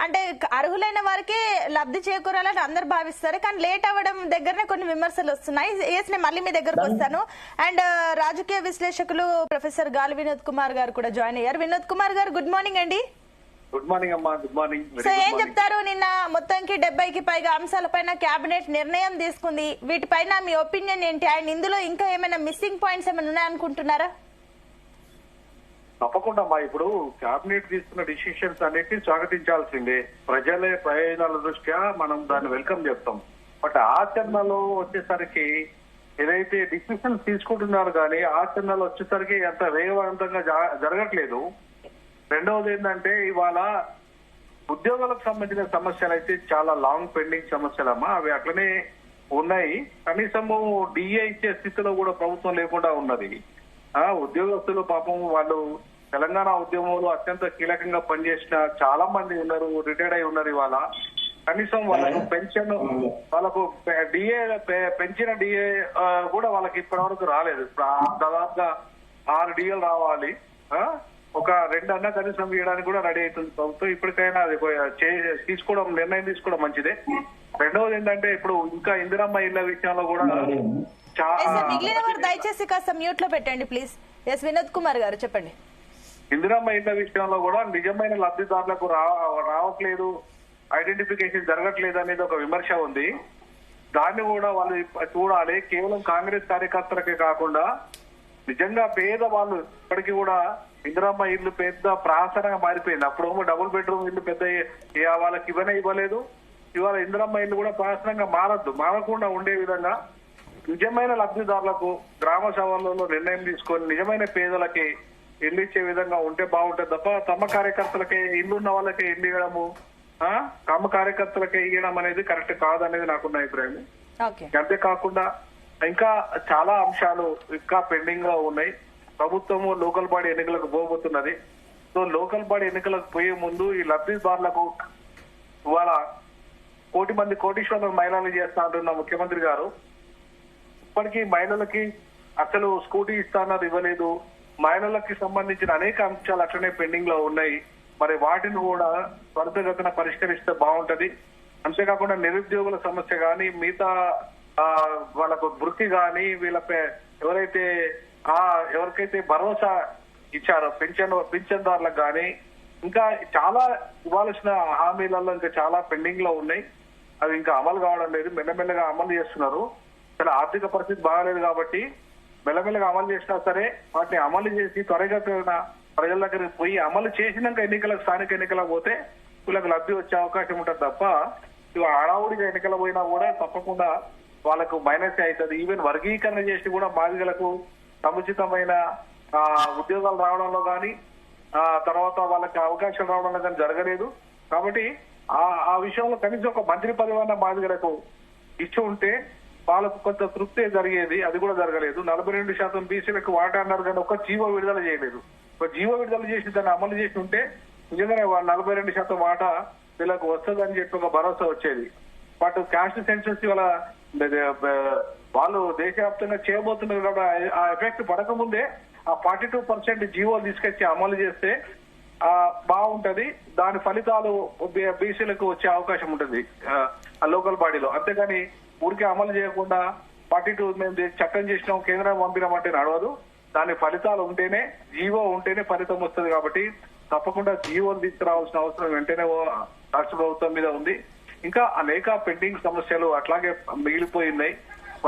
అంటే అర్హులైన వారికి లబ్ధి చేకూరాలని అందరు భావిస్తారు, కానీ లేట్ అవ్వడం దగ్గరనే కొన్ని విమర్శలు వస్తున్నాయి. నేను మళ్ళీ మీ దగ్గరకు వస్తాను. అండ్ రాజకీయ విశ్లేషకులు ప్రొఫెసర్ గాలి వినోద్ కుమార్ గారు కూడా జాయిన్ అయ్యారు. వినోద్ కుమార్ గారు గుడ్ మార్నింగ్ అండి. గుడ్ మార్నింగ్ అమ్మా. Good morning. సో ఏం చెప్తారు? నిన్న మొత్తానికి 70కి పైగా అంశాలపైన కేబినెట్ నిర్ణయం తీసుకుంది. వీటిపైన మీ ఒపీనియన్ ఏంటి? అండ్ ఇందులో ఇంకా ఏమైనా మిస్సింగ్ పాయింట్స్ ఏమైనా ఉన్నాయనుకుంటున్నారా? తప్పకుండా అమ్మా. ఇప్పుడు కేబినెట్ తీసుకున్న డిసిషన్స్ అన్నిటిని స్వాగతించాల్సిందే. ప్రజల ప్రయోజనాల దృష్ట్యా మనం దాన్ని వెల్కమ్ చెప్తాం. బట్ ఆచరణలో వచ్చేసరికి ఏదైతే డిసిషన్స్ తీసుకుంటున్నారు కానీ ఆచరణలో వచ్చేసరికి అంత వేగవంతంగా జరగట్లేదు. రెండవది ఏంటంటే ఇవాళ ఉద్యోగాలకు సంబంధించిన సమస్యలు అయితే చాలా లాంగ్ పెండింగ్ సమస్యలమ్మా. అవి అట్లనే ఉన్నాయి. కనీసము డిఏ ఇచ్చే స్థితిలో కూడా ప్రభుత్వం లేకుండా ఉన్నది. ఉద్యోగస్తులు పాపం వాళ్ళు తెలంగాణ ఉద్యమంలో అత్యంత కీలకంగా పనిచేసిన చాలా మంది ఉన్నారు, రిటైర్డ్ అయి ఉన్నారు. ఇవాళ కనీసం వాళ్ళకు పెన్షన్, వాళ్ళకు డిఏ పెంచిన డిఏ కూడా వాళ్ళకి ఇప్పటి వరకు రాలేదు. దాదాపుగా 6 డిఏలు రావాలి. ఒక 2 అన్నా కనీసం ఇవ్వడానికి కూడా రెడీ అవుతుంది ప్రభుత్వం. ఇప్పటికైనా అది తీసుకోవడం, నిర్ణయం తీసుకోవడం మంచిదే. రెండవది ఏంటంటే ఇప్పుడు ఇంకా ఇందిరమ్మ ఇళ్ల విషయంలో కూడా మిగిలిన వారు దయచేసి కాస్త మ్యూట్ లో పెట్టండి ప్లీజ్. ఎస్ వినోద్ కుమార్ గారు చెప్పండి. ఇందిరమ్మ ఇళ్ల విషయంలో కూడా నిజమైన లబ్ధిదారులకు రావట్లేదు, ఐడెంటిఫికేషన్ జరగట్లేదు అనేది ఒక విమర్శ ఉంది. దాన్ని కూడా వాళ్ళు చూడాలి. కేవలం కాంగ్రెస్ కార్యకర్తలకే కాకుండా నిజంగా పేద వాళ్ళు ఇప్పటికీ కూడా ఇందిరమ్మ ఇల్లు పెద్ద ప్రాసరంగా మారిపోయింది. అప్పుడు డబుల్ బెడ్రూమ్ ఇల్లు పెద్ద వాళ్ళకి ఇవ్వలేదు. ఇవాళ ఇందిరమ్మ ఇల్లు కూడా ప్రాసరంగా మారకుండా ఉండే విధంగా నిజమైన లబ్ధిదారులకు గ్రామ సభలలో నిర్ణయం తీసుకొని నిజమైన పేదలకి ఇల్లు ఇచ్చే విధంగా ఉంటే బాగుంటుంది తప్ప తమ కార్యకర్తలకి ఇల్లు ఉన్న వాళ్ళకి ఇల్లు ఇవ్వడము, తమ కార్యకర్తలకి ఇవ్వడం అనేది కరెక్ట్ కాదనేది నాకున్న అభిప్రాయం. అంతేకాకుండా ఇంకా చాలా అంశాలు ఇంకా పెండింగ్ లో ఉన్నాయి. ప్రభుత్వము లోకల్ బాడీ ఎన్నికలకు పోబోతున్నది. సో లోకల్ బాడీ ఎన్నికలకు పోయే ముందు ఈ లబ్ధిదారులకు ఇవాళ 1 కోటి మంది కోటీశ్వరులను మహిళలు చేస్తా అంటున్న ముఖ్యమంత్రి గారు ఇప్పటికీ మహిళలకి అసలు స్కూటీ ఇస్తానని ఇవ్వలేదు. మహిళలకి సంబంధించిన అనేక అంశాలు అట్లనే పెండింగ్ లో ఉన్నాయి. మరి వాటిని కూడా త్వరితగతిన పరిష్కరిస్తే బాగుంటది. అంతేకాకుండా నిరుద్యోగుల సమస్య కానీ మిగతా వాళ్ళకు వృత్తి కానీ ఎవరికైతే భరోసా ఇచ్చారో పింఛన్దారులకు కానీ ఇంకా చాలా ఇవ్వాల్సిన హామీలలో ఇంకా చాలా పెండింగ్ లో ఉన్నాయి. అవి ఇంకా అమలు కావడం లేదు. మెల్లమెల్లగా అమలు చేస్తున్నారు. చాలా ఆర్థిక పరిస్థితి బాగాలేదు కాబట్టి మెల్లమెల్లగా అమలు చేసినా సరే వాటిని అమలు చేసి త్వరగతిన ప్రజల దగ్గరికి పోయి అమలు చేసినాక స్థానిక ఎన్నికలకు పోతే వీళ్ళకి లబ్ధి వచ్చే అవకాశం ఉంటుంది తప్ప ఇవి హడావుడిగా ఎన్నికలు పోయినా కూడా తప్పకుండా వాళ్ళకు మైనస్ అవుతుంది. ఈవెన్ వర్గీకరణ చేసి కూడా బాధితులకు సముచితమైన ఉద్యోగాలు రావడంలో కానీ తర్వాత వాళ్ళకి అవకాశం రావడంలో కానీ జరగలేదు. కాబట్టి ఆ విషయంలో కనీసం ఒక మంత్రి పదవి బాధితులకు ఇచ్చి ఉంటే వాళ్ళకు కొంత తృప్తి జరిగేది. అది కూడా జరగలేదు. 42% బీసీలకు వాటా అన్నారు కానీ ఒక జీవో విడుదల చేయలేదు. ఒక జీవో విడుదల చేసి దాన్ని అమలు చేసి ఉంటే నిజంగానే 42% వాటా వీళ్ళకు వస్తుందని చెప్పి ఒక భరోసా వచ్చేది. బట్ క్యాస్ట్ సెన్సస్ వల్ల వాళ్ళు దేశవ్యాప్తంగా చేయబోతున్నారు కాబట్టి ఆ ఎఫెక్ట్ పడకముందే ఆ 42% జీవో తీసుకొచ్చి అమలు చేస్తే బాగుంటది. దాని ఫలితాలు బీసీలకు వచ్చే అవకాశం ఉంటుంది ఆ లోకల్ బాడీలో. అంతేగాని ఊరికే అమలు చేయకుండా 42 మేము చట్టం చేసినాం కేంద్రం పంపినామంటే నడవదు. దాని ఫలితాలు ఉంటేనే, జీవో ఉంటేనే ఫలితం వస్తుంది. కాబట్టి తప్పకుండా జీవోని తీసుకురావాల్సిన అవసరం వెంటనే రాష్ట్ర ప్రభుత్వం మీద ఉంది. ఇంకా అనేక పెండింగ్ సమస్యలు అట్లాగే మిగిలిపోయినాయి.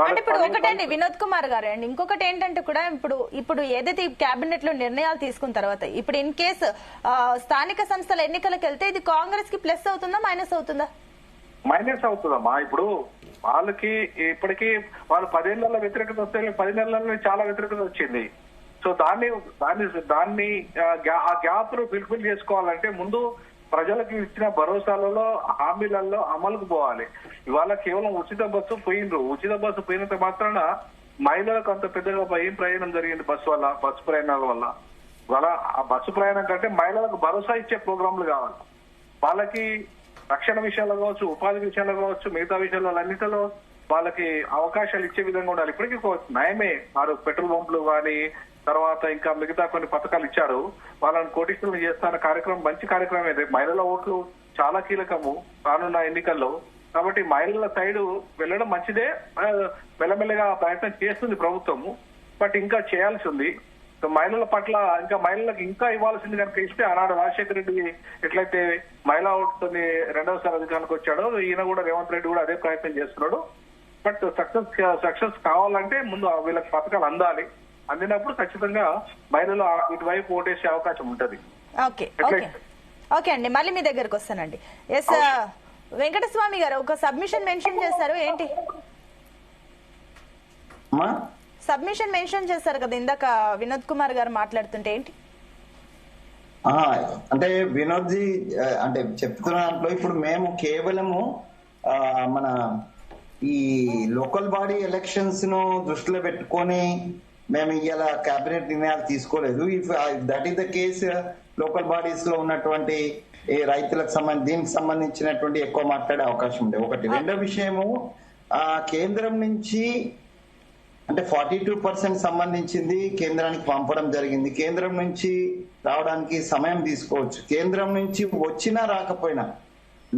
అంటే ఇప్పుడు ఒకటండి వినోద్ కుమార్ గారు, అండ్ ఇంకొకటి ఏంటంటే కూడా ఇప్పుడు ఏదైతే ఈ కేబినెట్ లో నిర్ణయాలు తీసుకున్న తర్వాత ఇప్పుడు ఇన్ కేసు స్థానిక సంస్థల ఎన్నికలకు వెళ్తే ఇది కాంగ్రెస్ కి ప్లస్ అవుతుందా మైనస్ అవుతుందా? మైనస్ అవుతుందమ్మా. ఇప్పుడు వాళ్ళకి ఇప్పటికీ వాళ్ళు 10 ఏళ్లలో వ్యతిరేకత వస్తే 10 నెలల్లో చాలా వ్యతిరేకత వచ్చింది. సో దాన్ని ఆ గ్యాప్ ను ఫుల్ఫిల్ చేసుకోవాలంటే ముందు ప్రజలకు ఇచ్చిన భరోసాలలో, హామీలలో అమలుకు పోవాలి. ఇవాళ కేవలం ఉచిత బస్సు పోయిండ్రు. ఉచిత బస్సు పోయినంత మాత్రాన మహిళలకు అంత పెద్దగా ఏం ప్రయాణం జరిగింది బస్సు ప్రయాణాల వల్ల? ఇవాళ ఆ బస్సు ప్రయాణం కంటే మహిళలకు భరోసా ఇచ్చే ప్రోగ్రాంలు కావాలి. వాళ్ళకి రక్షణ విషయాల్లో కావచ్చు, ఉపాధి విషయాల్లో కావచ్చు, మిగతా విషయాల్లో అన్నిటిలో వాళ్ళకి అవకాశాలు ఇచ్చే విధంగా ఉండాలి. ఇప్పటికీ నయమే వారు పెట్రోల్ పంపులు కానీ తర్వాత ఇంకా మిగతా కొన్ని పథకాలు ఇచ్చారు. వాళ్ళని కోటీశ్వరులు చేస్తున్న కార్యక్రమం మంచి కార్యక్రమం. అయితే మహిళల ఓట్లు చాలా కీలకము రానున్న ఎన్నికల్లో. కాబట్టి మహిళల సైడ్ వెళ్ళడం మంచిదే. మెల్లమెల్లగా ప్రయత్నం చేస్తుంది ప్రభుత్వము. బట్ ఇంకా చేయాల్సి ఉంది. మహిళల పట్ల ఇంకా మహిళలకు ఇంకా ఇవ్వాల్సింది కనుక ఇస్తే, ఆనాడు రాజశేఖర రెడ్డి ఎట్లయితే మహిళా ఓటుతోని 2వసారి అధికారానికి వచ్చాడో, ఈయన కూడా రేవంత్ రెడ్డి కూడా అదే ప్రయత్నం చేస్తున్నాడు. బట్ సక్సెస్ కావాలంటే ముందు వీళ్ళకి పథకాలు అందాలి. అందినప్పుడు ఖచ్చితంగా మహిళలు ఇటువైపు ఓటేసే అవకాశం ఉంటది. ఓకే అండి, మళ్ళీ మీ దగ్గరకు వస్తానండి. ఎస్ వెంకటస్వామి గారు, ఒక సబ్మిషన్ మెన్షన్ చేశారు, ఏంటి సబ్మిషన్ మెన్షన్ చేశారు కదా ఇందాక వినోద్ కుమార్ గారు మాట్లాడుతుంటే, ఏంటి? అంటే వినోద్ జీ అంటే చెప్తున్న దాంట్లో ఇప్పుడు మేము కేవలము మన ఈ లోకల్ బాడీ ఎలక్షన్స్ ను దృష్టిలో పెట్టుకొని మేము ఇలా కేబినెట్ నిర్ణయాలు తీసుకోలేదు. If that is the case, local bodies లో ఉన్నటువంటి రైతులకు దీనికి సంబంధించినటువంటి ఎక్కువ మాట్లాడే అవకాశం ఉంది. ఒకటి. రెండో విషయము, కేంద్రం నుంచి అంటే 42% సంబంధించింది కేంద్రానికి పంపడం జరిగింది. కేంద్రం నుంచి రావడానికి సమయం తీసుకోవచ్చు. కేంద్రం నుంచి వచ్చినా రాకపోయినా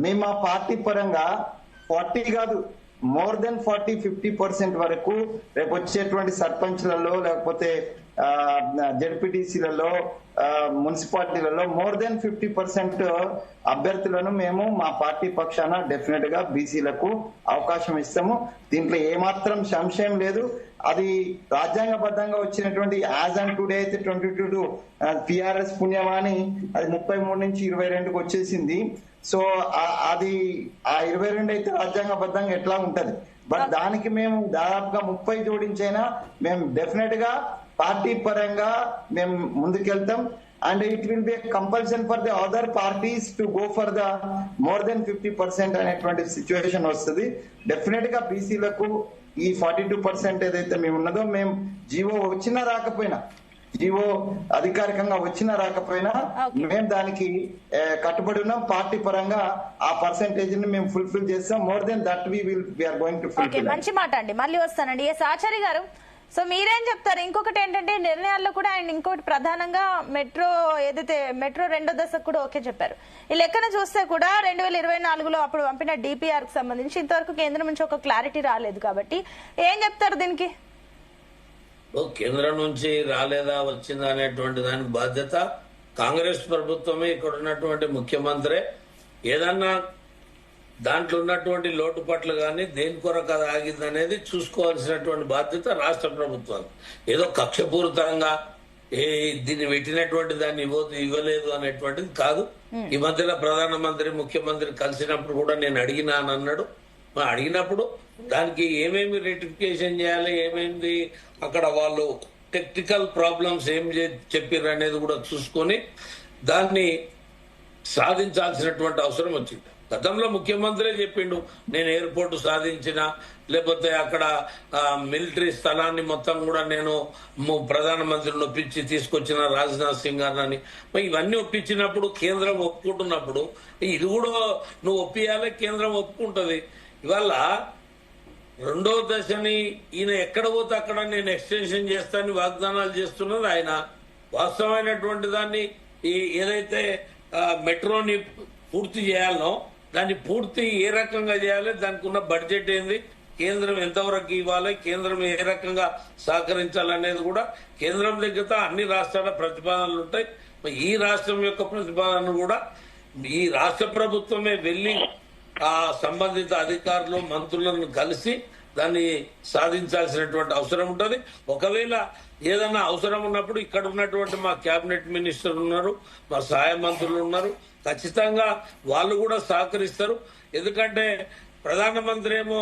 మేము మా పార్టీ పరంగా 40 కాదు, మోర్ దెన్ 40-50% వరకు రేపు వచ్చేటువంటి సర్పంచ్లలో లేకపోతే జడ్పీటీసీలలో మున్సిపాలిటీలలో మోర్ దెన్ 50% అభ్యర్థులను మేము మా పార్టీ పక్షాన డెఫినెట్ గా బీసీలకు అవకాశం ఇస్తాము. దీంట్లో ఏమాత్రం సంశయం లేదు. అది రాజ్యాంగబద్ధంగా వచ్చినటువంటి యాజ్ అండ్ టుడే అయితే 22 పిఆర్ఎస్ పుణ్యమాని అది 33 నుంచి 22కు వచ్చేసింది. సో అది ఆ 22 అయితే రాజ్యాంగబద్ధంగా ఎట్లా ఉంటది. బట్ దానికి మేము దాదాపుగా 30 జోడించైనా మేము డెఫినెట్ గా పార్టీ పరంగా మేము ముందుకెళ్తాం. And it will be compulsion for the other parties to go for the more than 50% అనేటువంటి సిచ్యువేషన్ వస్తుంది. డెఫినెట్ గా బీసీలకు ఈ 42% ఏదైతే మేము ఉన్నదో, మేము జీవో వచ్చినా రాకపోయినా, జీవో అధికారికంగా వచ్చినా రాకపోయినా మేము దానికి కట్టుబడి ఉన్నాం. పార్టీ పరంగా ఆ పర్సెంటేజ్ ని మేము ఫుల్ఫిల్ చేస్తాం. More than that we are going to fulfil. మంచి మాట అండి, మళ్ళీ వస్తానండి. ఎస్ ఆచార్య గారు, సో మీరేం చెప్తారు? ఇంకొకటి ఏంటంటే నిర్ణయాల్లో కూడా ఆయన ఇంకోటి ప్రధానంగా మెట్రో 2వ దశకు కూడా ఓకే చెప్పారు. ఈ లెక్కన చూస్తే కూడా 2024లో అప్పుడు పంపిన డిపిఆర్ కు సంబంధించి ఇంతవరకు కేంద్రం నుంచి ఒక క్లారిటీ రాలేదు. కాబట్టి ఏం చెప్తారు దీనికి? కేంద్రం నుంచి రాలేదా వచ్చిందా అనేటువంటి దానికి బాధ్యత కాంగ్రెస్ ప్రభుత్వమే. ఇక్కడ ఉన్నటువంటి ముఖ్యమంత్రి ఏదన్నా దాంట్లో ఉన్నటువంటి లోటుపాట్లు కానీ దేని కొరకు అది ఆగింది అనేది చూసుకోవాల్సినటువంటి బాధ్యత రాష్ట్ర ప్రభుత్వాలు. ఏదో కక్షపూరితంగా దీన్ని పెట్టినటువంటి దాన్ని ఇవ్వలేదు అనేటువంటిది కాదు. ఈ మధ్యలో ప్రధానమంత్రి ముఖ్యమంత్రి కలిసినప్పుడు కూడా నేను అడిగినానన్నాడు. అడిగినప్పుడు దానికి ఏమేమి రెటిఫికేషన్ చేయాలి, ఏమేమి అక్కడ వాళ్ళు టెక్నికల్ ప్రాబ్లమ్స్ ఏం చెప్పారు అనేది కూడా చూసుకొని దాన్ని సాధించాల్సినటువంటి అవసరం వచ్చింది. గతంలో ముఖ్యమంత్రి చెప్పిండు, నేను ఎయిర్పోర్ట్ సాధించిన, లేకపోతే అక్కడ మిలిటరీ స్థలాన్ని మొత్తం కూడా నేను ప్రధానమంత్రిని ఒప్పించి తీసుకొచ్చిన రాజ్నాథ్ సింగ్ గారిని. ఇవన్నీ ఒప్పించినప్పుడు కేంద్రం ఒప్పుకుంటున్నప్పుడు ఇది కూడా నువ్వు ఒప్పియాలి, కేంద్రం ఒప్పుకుంటది. ఇవాళ 2వ దశని ఈయన ఎక్కడ పోతే అక్కడ నేను ఎక్స్టెన్షన్ చేస్తానని వాగ్దానాలు చేస్తున్నది ఆయన. వాస్తవమైనటువంటి దాన్ని ఏదైతే మెట్రోని పూర్తి చేయాలనో దాన్ని పూర్తి ఏ రకంగా చేయాలి, దానికి ఉన్న బడ్జెట్ ఏంది, కేంద్రం ఎంతవరకు ఇవ్వాలి, కేంద్రం ఏ రకంగా సహకరించాలనేది కూడా కేంద్రం దగ్గర అన్ని రాష్ట్రాల ప్రతిపాదనలు ఉంటాయి. ఈ రాష్ట్రం యొక్క ప్రతిపాదన కూడా ఈ రాష్ట్ర ప్రభుత్వమే వెళ్లి ఆ సంబంధిత అధికారులు మంత్రులను కలిసి దాన్ని సాధించాల్సినటువంటి అవసరం ఉంటుంది. ఒకవేళ ఏదన్నా అవసరం ఉన్నప్పుడు ఇక్కడ ఉన్నటువంటి మా కేబినెట్ మినిస్టర్ ఉన్నారు, మా సహాయ మంత్రులు ఉన్నారు, ఖచ్చితంగా వాళ్ళు కూడా సహకరిస్తారు. ఎందుకంటే ప్రధానమంత్రి ఏమో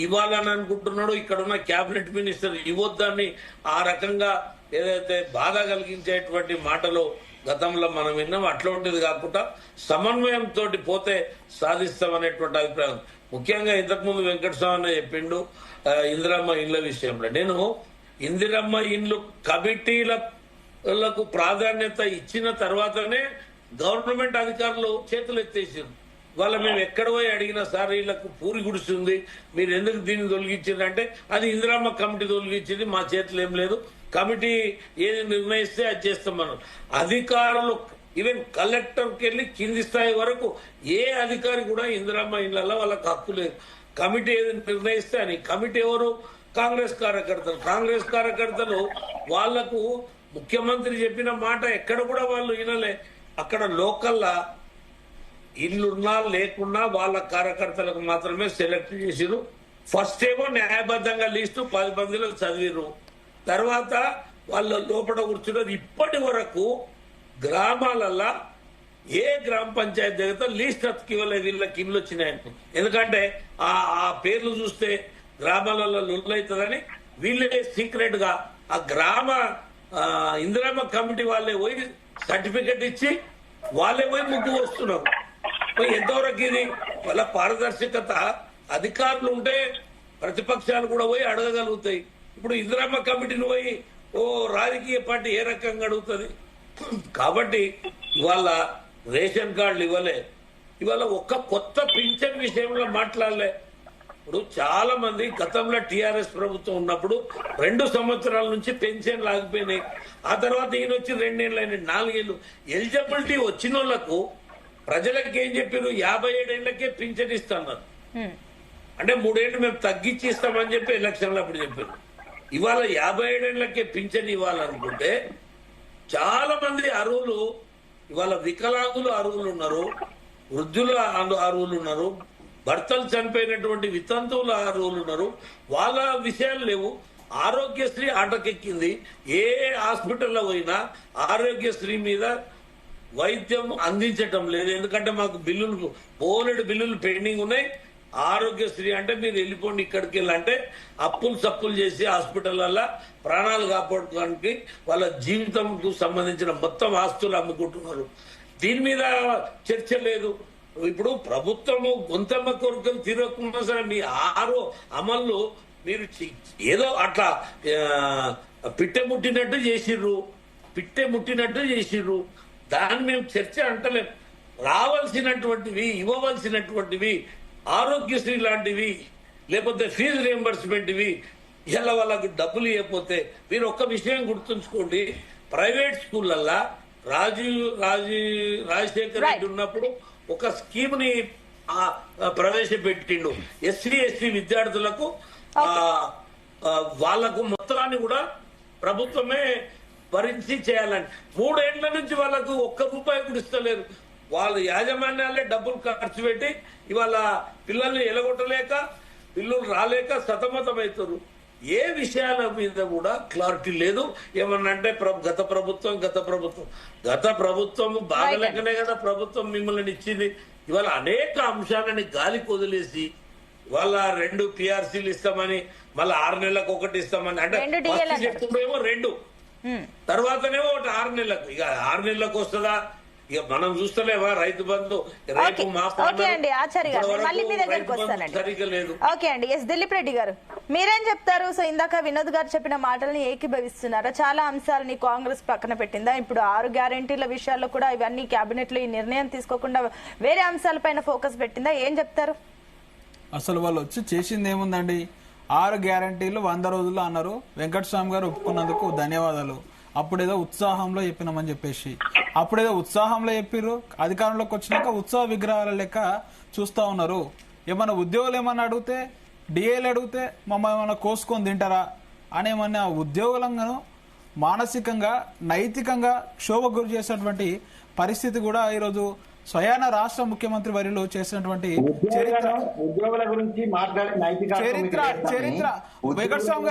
ఇవ్వాలని అనుకుంటున్నాడు, ఇక్కడ ఉన్న కేబినెట్ మినిస్టర్ ఇవ్వద్దని ఆ రకంగా ఏదైతే బాధ కలిగించేటువంటి మాటలు గతంలో మనం విన్నాం. అట్లాంటిది కాకుండా సమన్వయంతో పోతే సాధిస్తామనేటువంటి అభిప్రాయం. ముఖ్యంగా ఇంతకుముందు వెంకటస్వామి చెప్పిండు ఇందిరమ్మ ఇండ్ల విషయంలో. నేను ఇందిరమ్మ ఇండ్లు కమిటీలకు ప్రాధాన్యత ఇచ్చిన తర్వాతనే గవర్నమెంట్ అధికారులు చేతులు ఎత్తేసారు. వాళ్ళ మేము ఎక్కడ పోయి అడిగినా సార్ వీళ్ళకు పూరి గుడిస్తుంది, మీరు ఎందుకు దీన్ని తొలగించారు అంటే అది ఇందిరమ్మ కమిటీ తొలగించింది, మా చేతులు ఏం లేదు, కమిటీ ఏది నిర్ణయిస్తే అది చేస్తామన్నారు. అధికారులు ఈవెన్ కలెక్టర్కి వెళ్ళి కింది స్థాయి వరకు ఏ అధికారి కూడా ఇందిరమ్మ ఇళ్లలో వాళ్ళకి హక్కు లేదు. కమిటీ ఏది నిర్ణయిస్తే అని. కమిటీ ఎవరు? కాంగ్రెస్ కార్యకర్తలు. కాంగ్రెస్ కార్యకర్తలు వాళ్లకు ముఖ్యమంత్రి చెప్పిన మాట ఎక్కడ కూడా వాళ్ళు వినలే. అక్కడ లోకల్లా ఇల్లున్నా లేకున్నా వాళ్ళ కార్యకర్తలకు మాత్రమే సెలెక్ట్ చేసిరు. ఫస్ట్ ఏమో న్యాయబద్ధంగా లిస్టు 10 మందిలో చదివిరు, తర్వాత వాళ్ళ లోపల కూర్చున్నారు. ఇప్పటి వరకు గ్రామాలల్లో ఏ గ్రామ పంచాయతీ దగ్గర లీస్ట్ అతికివ్వలేదు వీళ్ళకి ఇల్లు వచ్చినాయని. ఎందుకంటే ఆ పేర్లు చూస్తే గ్రామాలలో లొల్లవుతుందని వీళ్ళే సీక్రెట్ గా ఆ గ్రామ ఇందిరమ్మ కమిటీ వాళ్ళే పోయి సర్టిఫికెట్ ఇచ్చి వాళ్ళే పోయి ముగ్గు వస్తున్నారు. ఎంతవరకు ఇది వాళ్ళ పారదర్శకత? అధికారులు ఉంటే ప్రతిపక్షాలు కూడా పోయి అడగగలుగుతాయి. ఇప్పుడు ఇందిరమ్మ కమిటీని పోయి రాజకీయ పార్టీ ఏ రకంగా అడుగుతుంది? కాబట్టి ఇవాళ రేషన్ కార్డులు ఇవ్వలే, ఇవాళ ఒక్క కొత్త పింఛన్ విషయంలో మాట్లాడలే. ఇప్పుడు చాలా మంది గతంలో టీఆర్ఎస్ ప్రభుత్వం ఉన్నప్పుడు 2 సంవత్సరాల నుంచి పెన్షన్లు ఆగిపోయినాయి. ఆ తర్వాత ఈయన వచ్చి 2 ఏళ్ళు అయినాయి, 4 ఏళ్ళు. ఎలిజిబిలిటీ వచ్చిన వాళ్ళకు ప్రజలకు ఏం చెప్పారు? 57 ఏళ్లకే పింఛన్ ఇస్తున్నారు. అంటే 3 ఏళ్ళు మేము తగ్గించి ఇస్తామని చెప్పి ఎలక్షన్లు అప్పుడు చెప్పారు. ఇవాళ 57 ఏళ్లకే పింఛన్ ఇవ్వాలనుకుంటే చాలా మంది అర్హులు, ఇవాళ వికలాంగులు అర్హులు ఉన్నారు, వృద్ధులు అర్హులు ఉన్నారు, భర్తలు చనిపోయినటువంటి వితంతువుల అర్హులు ఉన్నారు. వాళ్ళ విషయాలు లేవు. ఆరోగ్యశ్రీ ఆటకెక్కింది. ఏ హాస్పిటల్లో పోయినా ఆరోగ్యశ్రీ మీద వైద్యం అందించటం లేదు. ఎందుకంటే మాకు బిల్లులు బోలెడు బిల్లులు పెండింగ్ ఉన్నాయి. ఆరోగ్యశ్రీ అంటే మీరు వెళ్ళిపోండి ఇక్కడికి వెళ్ళంటే అప్పులు సప్పులు చేసి హాస్పిటల్లో ప్రాణాలు కాపాడుకోవడానికి వాళ్ళ జీవితంకు సంబంధించిన మొత్తం ఆస్తులు అమ్ముకుంటున్నారు. దీని మీద చర్చ లేదు. ఇప్పుడు ప్రభుత్వము గొంతమ్మ కోరికలు తీరకుండా సరే మీ 6 అమలు మీరు ఏదో అట్లా పిట్టె ముట్టినట్టు చేసిర్రు. దాన్ని మేము చర్చ అంటలేం. రావాల్సినటువంటివి, ఇవ్వవలసినటువంటివి, ఆరోగ్యశ్రీ లాంటివి, లేకపోతే ఫీజు రియంబర్స్మెంట్ ఇవి ఇలా వాళ్ళకు డబ్బులు ఇవ్వకపోతే మీరు ఒక్క విషయం గుర్తుంచుకోండి. ప్రైవేట్ స్కూళ్ళల్లో రాజశేఖర్ రెడ్డి ఉన్నప్పుడు ఒక స్కీమ్ ని ప్రవేశపెట్టిండు. ఎస్సీ విద్యార్థులకు వాళ్లకు మొత్తాన్ని కూడా ప్రభుత్వమే భరించి చేయాలని 3 ఏళ్ల నుంచి వాళ్ళకు ₹1 కూడా ఇస్తలేరు. వాళ్ళ యాజమాన్యాలే డబ్బులు ఖర్చు పెట్టి ఇవాళ పిల్లల్ని ఎలగొట్టలేక, పిల్లలు రాలేక సతమతమవుతారు. ఏ విషయాల మీద కూడా క్లారిటీ లేదు. ఏమన్నంటే గత ప్రభుత్వం బాగలేకనే కదా ప్రభుత్వం మిమ్మల్ని ఇచ్చింది. ఇవాళ అనేక అంశాలని గాలికి వదిలేసి ఇవాళ 2 PRCలు ఇస్తామని, మళ్ళీ 6 నెలలకు ఒకటి ఇస్తామని, అంటే చెప్తుండేమో 2 తర్వాతనేమో ఒకటి 6 నెలలకు. ఇక 6 నెలలకు వస్తుందా? ఇక మనం చూస్తలేవా రైతు బంధు రేపు ఓకే అండి ఆచార్య గారు, మళ్ళీ మీ దగ్గరికి వస్తానండి. ఓకే అండి, దిలీప్ రెడ్డి గారు మీరేం చెప్తారు? సో ఇందాక వినోద్ గారు చెప్పిన మాటల్ని ఏకీభవిస్తున్నారా? చాలా అంశాలని కాంగ్రెస్ పక్కన పెట్టిందా? ఇప్పుడు 6 గ్యారెంటీల విషయాల్లో కూడా ఇవన్నీ కేబినెట్ లో ఈ నిర్ణయం తీసుకోకుండా వేరే అంశాలపైన ఫోకస్ పెట్టిందా? ఏం చెప్తారు? అసలు వాళ్ళు వచ్చి చేసింది ఏముందండి? 6 గ్యారెంటీలు 100 రోజుల్లో అన్నారు. వెంకటస్వామి గారు ఒప్పుకున్నందుకు ధన్యవాదాలు. అప్పుడేదో ఉత్సాహంలో చెప్పినామని చెప్పేసి అప్పుడేదో ఉత్సాహంలో చెప్పిర్రు, అధికారంలోకి వచ్చినాక ఉత్సవ విగ్రహాల లెక్క చూస్తా ఉన్నారు. ఏమన్నా ఉద్యోగులు ఏమన్నా అడిగితే డిఏలు అడిగితే మమ్మల్ని ఏమన్నా కోసుకొని తింటారా అనేమన్నా ఉద్యోగులను మానసికంగా నైతికంగా క్షోభకు గురి చేసినటువంటి పరిస్థితి కూడా ఈరోజు స్వయాన రాష్ట్ర ముఖ్యమంత్రి వర్యులు చేసినటువంటి ఉద్యోగుల గురించి మాట్లాడే చరిత్ర వెంకటస్వామి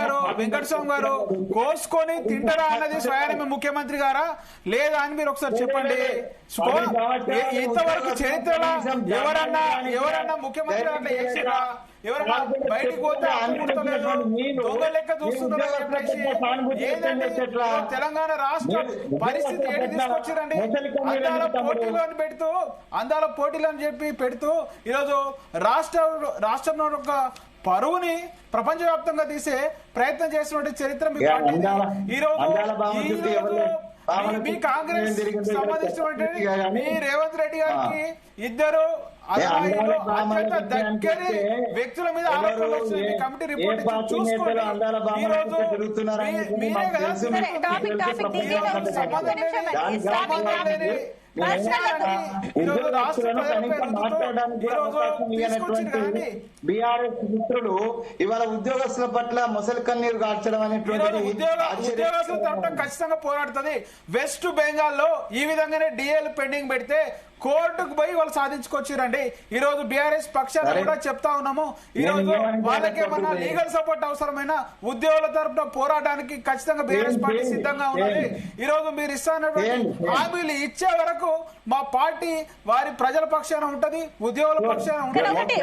గారు కోసుకొని తింటారా అన్నది స్వయాన ముఖ్యమంత్రి గారా లేదా అని మీరు ఒకసారి చెప్పండి. ఇంతవరకు చరిత్రలో ఎవరన్నా ముఖ్యమంత్రి అట్లా చేసిరా? ఎవరన్నా బయటికి పోతే దొంగ లెక్క చూస్తున్నారు చెప్పేసి ఏదండి తెలంగాణ రాష్ట్ర పరిస్థితి ఏంటి తీసుకొచ్చారండి? అందాల పోటీలను చెప్పి పెడుతూ ఈరోజు రాష్ట్రంలో ఒక పరువుని ప్రపంచవ్యాప్తంగా తీసే ప్రయత్నం చేసినటువంటి చరిత్ర మీ కాంగ్రెస్ సంబంధించినటువంటి మీ రేవంత్ రెడ్డి గారికి ఇద్దరు అత్యంత దగ్గరి వ్యక్తుల మీద ఆరోపణలు వచ్చినాయి. కమిటీ రిపోర్ట్ చూసుకోండి. ఈ రోజు మీరే కదా బీఆర్ఎస్ మిత్రులు ఇవాళ ఉద్యోగస్తుల పట్ల మొసలి కన్నీరు కార్చడం అనేటువంటి ఉద్యోగస్తుల తరపున ఖచ్చితంగా పోరాడుతుంది. వెస్ట్ బెంగాల్ లో ఈ విధంగానే డిఏలు పెండింగ్ పెడితే కోర్టుకు పోయి వాళ్ళు సాధించుకొచ్చిరండి. ఈ రోజు బీఆర్ఎస్ పక్షాన్ని కూడా చెప్తా ఉన్నాము. ఈ రోజు వాళ్ళకేమన్నా లీగల్ సపోర్ట్ అవసరమైన ఉద్యోగుల తరపున పోరాటానికి ఖచ్చితంగా బీఆర్ఎస్ పార్టీ సిద్ధంగా ఉన్నది. ఈ రోజు మీరు ఇస్తున్నటువంటి హామీలు ఇచ్చే వరకు మా పార్టీ వారి ప్రజల పక్షాన ఉంటది, ఉద్యోగుల పక్షాన ఉంటది.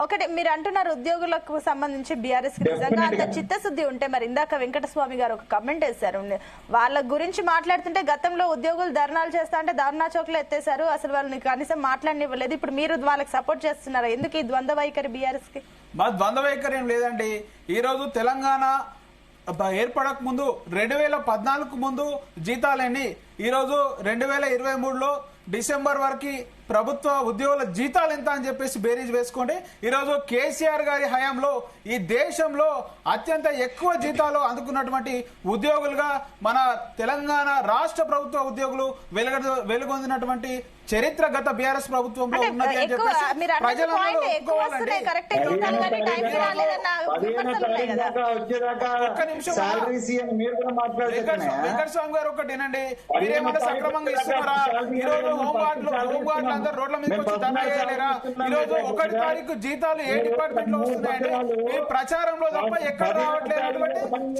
ఒకటి మీరు అంటున్నారు ఉద్యోగులకు సంబంధించి బీఆర్ఎస్ నిజంగా అంత చిత్తశుద్ధి ఉంటే మరి ఇందాక వెంకటస్వామి గారు ఒక కమెంట్ వేశారు. వాళ్ళ గురించి మాట్లాడుతుంటే గతంలో ఉద్యోగులు ధర్నాలు చేస్తా అంటే ధర్నా చౌక్లు ఎత్తేసారు, అసలు వాళ్ళని కనీసం మాట్లాడనివ్వలేదు. ఇప్పుడు మీరు వాళ్ళకి సపోర్ట్ చేస్తున్నారు. ఎందుకు ఈ ద్వంద్వ వైఖరి బీఆర్ఎస్ కి? మా ద్వంద్వ వైఖరి ఏం లేదండి. ఈ రోజు తెలంగాణ ఏర్పడక ముందు 2014 ముందు జీతాలేండి. ఈరోజు 2023లో డిసెంబర్ వరకు ప్రభుత్వ ఉద్యోగుల జీతాలు ఎంత అని చెప్పేసి బేరీజ్ వేసుకోండి. ఈరోజు కేసీఆర్ గారి హయాంలో ఈ దేశంలో అత్యంత ఎక్కువ జీతాలు అందుకున్నటువంటి ఉద్యోగులుగా మన తెలంగాణ రాష్ట్ర ప్రభుత్వ ఉద్యోగులు వెలుగొందినటువంటి చరిత్ర గత బీఆర్ఎస్ ప్రభుత్వంలో ఉన్నది అని చెప్పేసి వెంకటస్వామి గారు ఒకటేనండి, మీరేమన్నా సక్రమంగా ఇస్తున్నారా? ఈ రోజు హోంగార్డులు అందరూ రోడ్ల మీద వచ్చి ధర్నా చేయలేరా? ఈ రోజు 1 తారీఖు జీతాలు ఏ డిపార్ట్మెంట్ లో వస్తున్నాయండి? మీ ప్రచారంలో తప్ప ఎక్కడ రావట్లేదు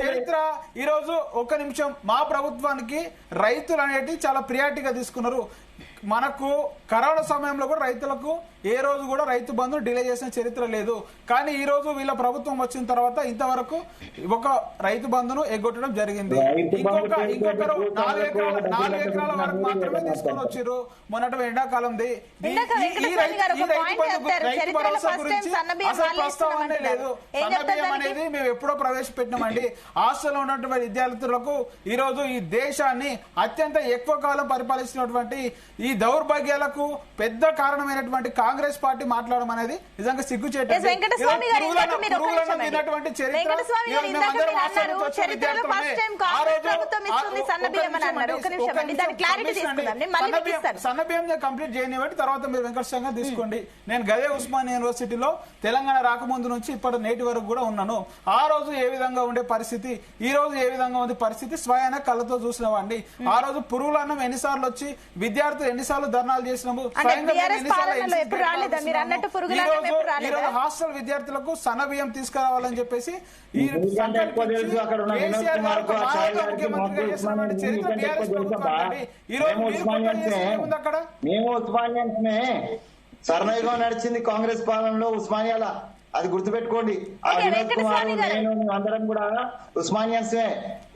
చరిత్ర. ఈ రోజు 1 నిమిషం, మా ప్రభుత్వానికి రైతులు అనేటి చాలా ప్రియారిటీగా తీసుకున్నారు. మనకు కరోనా సమయంలో కూడా రైతులకు ఏ రోజు కూడా రైతు బంధు డిలే చేసిన చరిత్ర లేదు. కానీ ఈ రోజు వీళ్ళ ప్రభుత్వం వచ్చిన తర్వాత ఇంతవరకు ఒక రైతు బంధును ఎగ్గొట్టడం జరిగింది. ఇంకొకరు 4 ఎకరాల వరకు మాత్రమే తీసుకొని వచ్చారు మొన్నటి ఎండాకాలంది. ఈ రైతు భరోసా గురించి అసలు ప్రస్తావనే లేదు. సన్నబియ్యం అనేది మేము ఎప్పుడో ప్రవేశపెట్టినామండి. హాస్టల్లో ఉన్నటువంటి విద్యార్థులకు ఈ రోజు ఈ దేశాన్ని అత్యంత ఎక్కువ కాలం పరిపాలిస్తున్నటువంటి ఈ దౌర్భాగ్యాలకు పెద్ద కారణమైనటువంటి కాంగ్రెస్ పార్టీ మాట్లాడడం అనేది నిజంగా సిగ్గుచేటు. సన్నబియ్యం కంప్లీట్ చేయనివ్వండి, తర్వాత మీరు వెంకటస్వామి తీసుకోండి. నేను గదే ఉస్మానియా యూనివర్సిటీలో తెలంగాణ రాకముందు నుంచి ఇప్పటి నేటి వరకు కూడా ఉన్నాను. ఆ రోజు ఏ విధంగా ఉండే పరిస్థితి, ఈ రోజు ఏ విధంగా ఉంది పరిస్థితి స్వయాన కళ్ళతో చూసినవండి. ఆ రోజు పురుగులన్నం ఎన్నిసార్లు వచ్చి విద్యార్థులు ఎన్నిసార్లు ధర్నాలు చేసినాము. హాస్టల్ విద్యార్థులకు సన్నబియ్యం తీసుకురావాలని చెప్పేసి ఈ అక్కడ మేము ఉస్మానియా సర్ణయుగం నడిచింది కాంగ్రెస్ పాలనలో ఉస్మానియాల, అది గుర్తుపెట్టుకోండి. ఆ వినోద్ కుమార్ నేను అందరం కూడా ఉస్మానియన్సే.